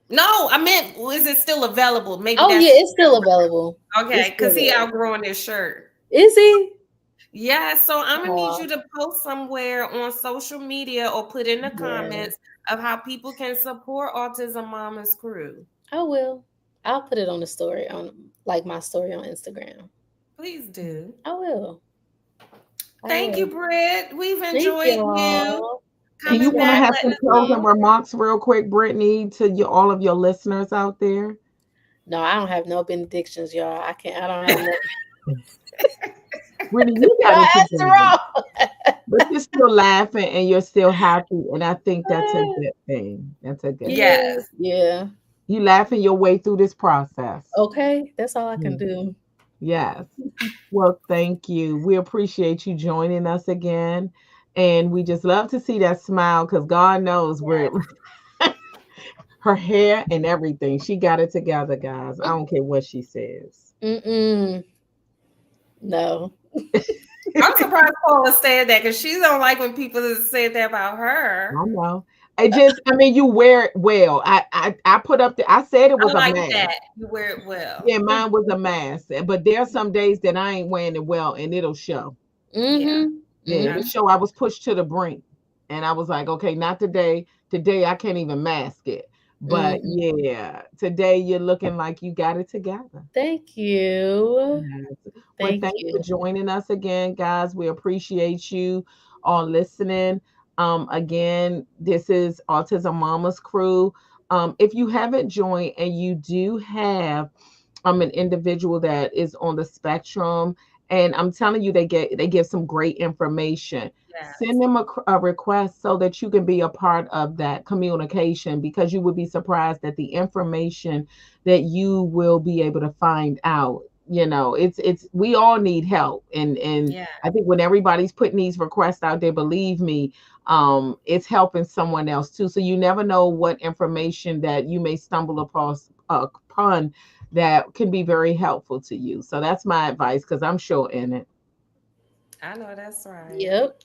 Speaker 2: No, I meant, is it still available? Maybe
Speaker 3: Oh yeah,
Speaker 2: that's
Speaker 3: it's still available. It's
Speaker 2: okay,
Speaker 3: still
Speaker 2: because he
Speaker 3: available.
Speaker 2: outgrowing his shirt.
Speaker 3: Is he?
Speaker 2: Yeah, so I'm gonna need
Speaker 3: Oh,
Speaker 2: you to post somewhere on social media or put in the
Speaker 3: yeah.
Speaker 2: comments of how people can support Autism Mama's crew.
Speaker 3: I will. I'll put it on the story on like my story on Instagram.
Speaker 2: Please do.
Speaker 3: I will. I
Speaker 2: Thank you,
Speaker 3: will.
Speaker 2: Britt. We've
Speaker 3: Thank
Speaker 2: enjoyed you
Speaker 3: y'all.
Speaker 1: Do you
Speaker 2: coming
Speaker 1: want to
Speaker 2: back,
Speaker 1: have
Speaker 2: letting
Speaker 1: some
Speaker 2: us
Speaker 1: closing
Speaker 2: know.
Speaker 1: remarks real quick, Brittany, to all of your listeners out there?
Speaker 3: No, I don't have no benedictions, y'all. I can't. I don't have no.
Speaker 1: Brittany, you
Speaker 3: Y'all
Speaker 1: got it
Speaker 3: asked
Speaker 1: together. But
Speaker 3: wrong.
Speaker 1: you're still laughing and you're still happy. And I think that's a good thing. That's a good thing.
Speaker 3: Yeah,
Speaker 2: Yes.
Speaker 3: yeah.
Speaker 1: You laughing your way through this process.
Speaker 3: Okay, that's all I can
Speaker 1: Mm.
Speaker 3: do.
Speaker 1: Yes. Well, thank you. We appreciate you joining us again. And we just love to see that smile because God knows we're her hair and everything. She got it together, guys. I don't care what she says.
Speaker 3: Mm-mm. No.
Speaker 2: I'm surprised Paula said that because she don't like when people say that about
Speaker 1: I
Speaker 2: her.
Speaker 1: know. It just, I mean, you wear it well. I put up the, I said it
Speaker 2: I
Speaker 1: was a
Speaker 2: like
Speaker 1: mask.
Speaker 2: that. You wear it well.
Speaker 1: Yeah, mine was a mask. But there are some days that I ain't wearing it well and it'll show.
Speaker 2: Yeah.
Speaker 3: Mm-hmm.
Speaker 1: Yeah,
Speaker 2: I
Speaker 1: it'll
Speaker 3: Mm-hmm.
Speaker 1: show I was pushed to the brink. And I was like, okay, not today. Today I can't even mask it. But
Speaker 3: Mm-hmm.
Speaker 1: yeah, today you're looking like you got it together.
Speaker 3: Thank you.
Speaker 1: Yes. Well,
Speaker 3: Thank
Speaker 1: thanks for
Speaker 3: you.
Speaker 1: joining us again, guys. We appreciate you all listening. Again, this is Autism Mama's Crew. If you haven't joined and you do have an individual that is on the spectrum, and I'm telling you, they give some great information.
Speaker 2: yes.
Speaker 1: Send them a request so that you can be a part of that communication because you would be surprised at the information that you will be able to find out. It's we all need help, and
Speaker 2: Yeah.
Speaker 1: I think when everybody's putting these requests out there, believe me, it's helping someone else too. So you never know what information that you may stumble upon that can be very helpful to you. So that's my advice because I'm sure in it.
Speaker 2: I know that's right.
Speaker 3: Yep.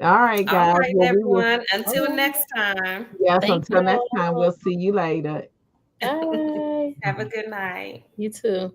Speaker 1: All right,
Speaker 2: All
Speaker 1: guys.
Speaker 2: right,
Speaker 1: Well, we will.
Speaker 2: everyone.
Speaker 3: All
Speaker 2: Until
Speaker 3: right.
Speaker 2: next time,
Speaker 1: Yes,
Speaker 3: Thank
Speaker 1: until next time,
Speaker 3: y'all.
Speaker 1: we'll see you later.
Speaker 3: Bye.
Speaker 2: have a good night.
Speaker 3: You too.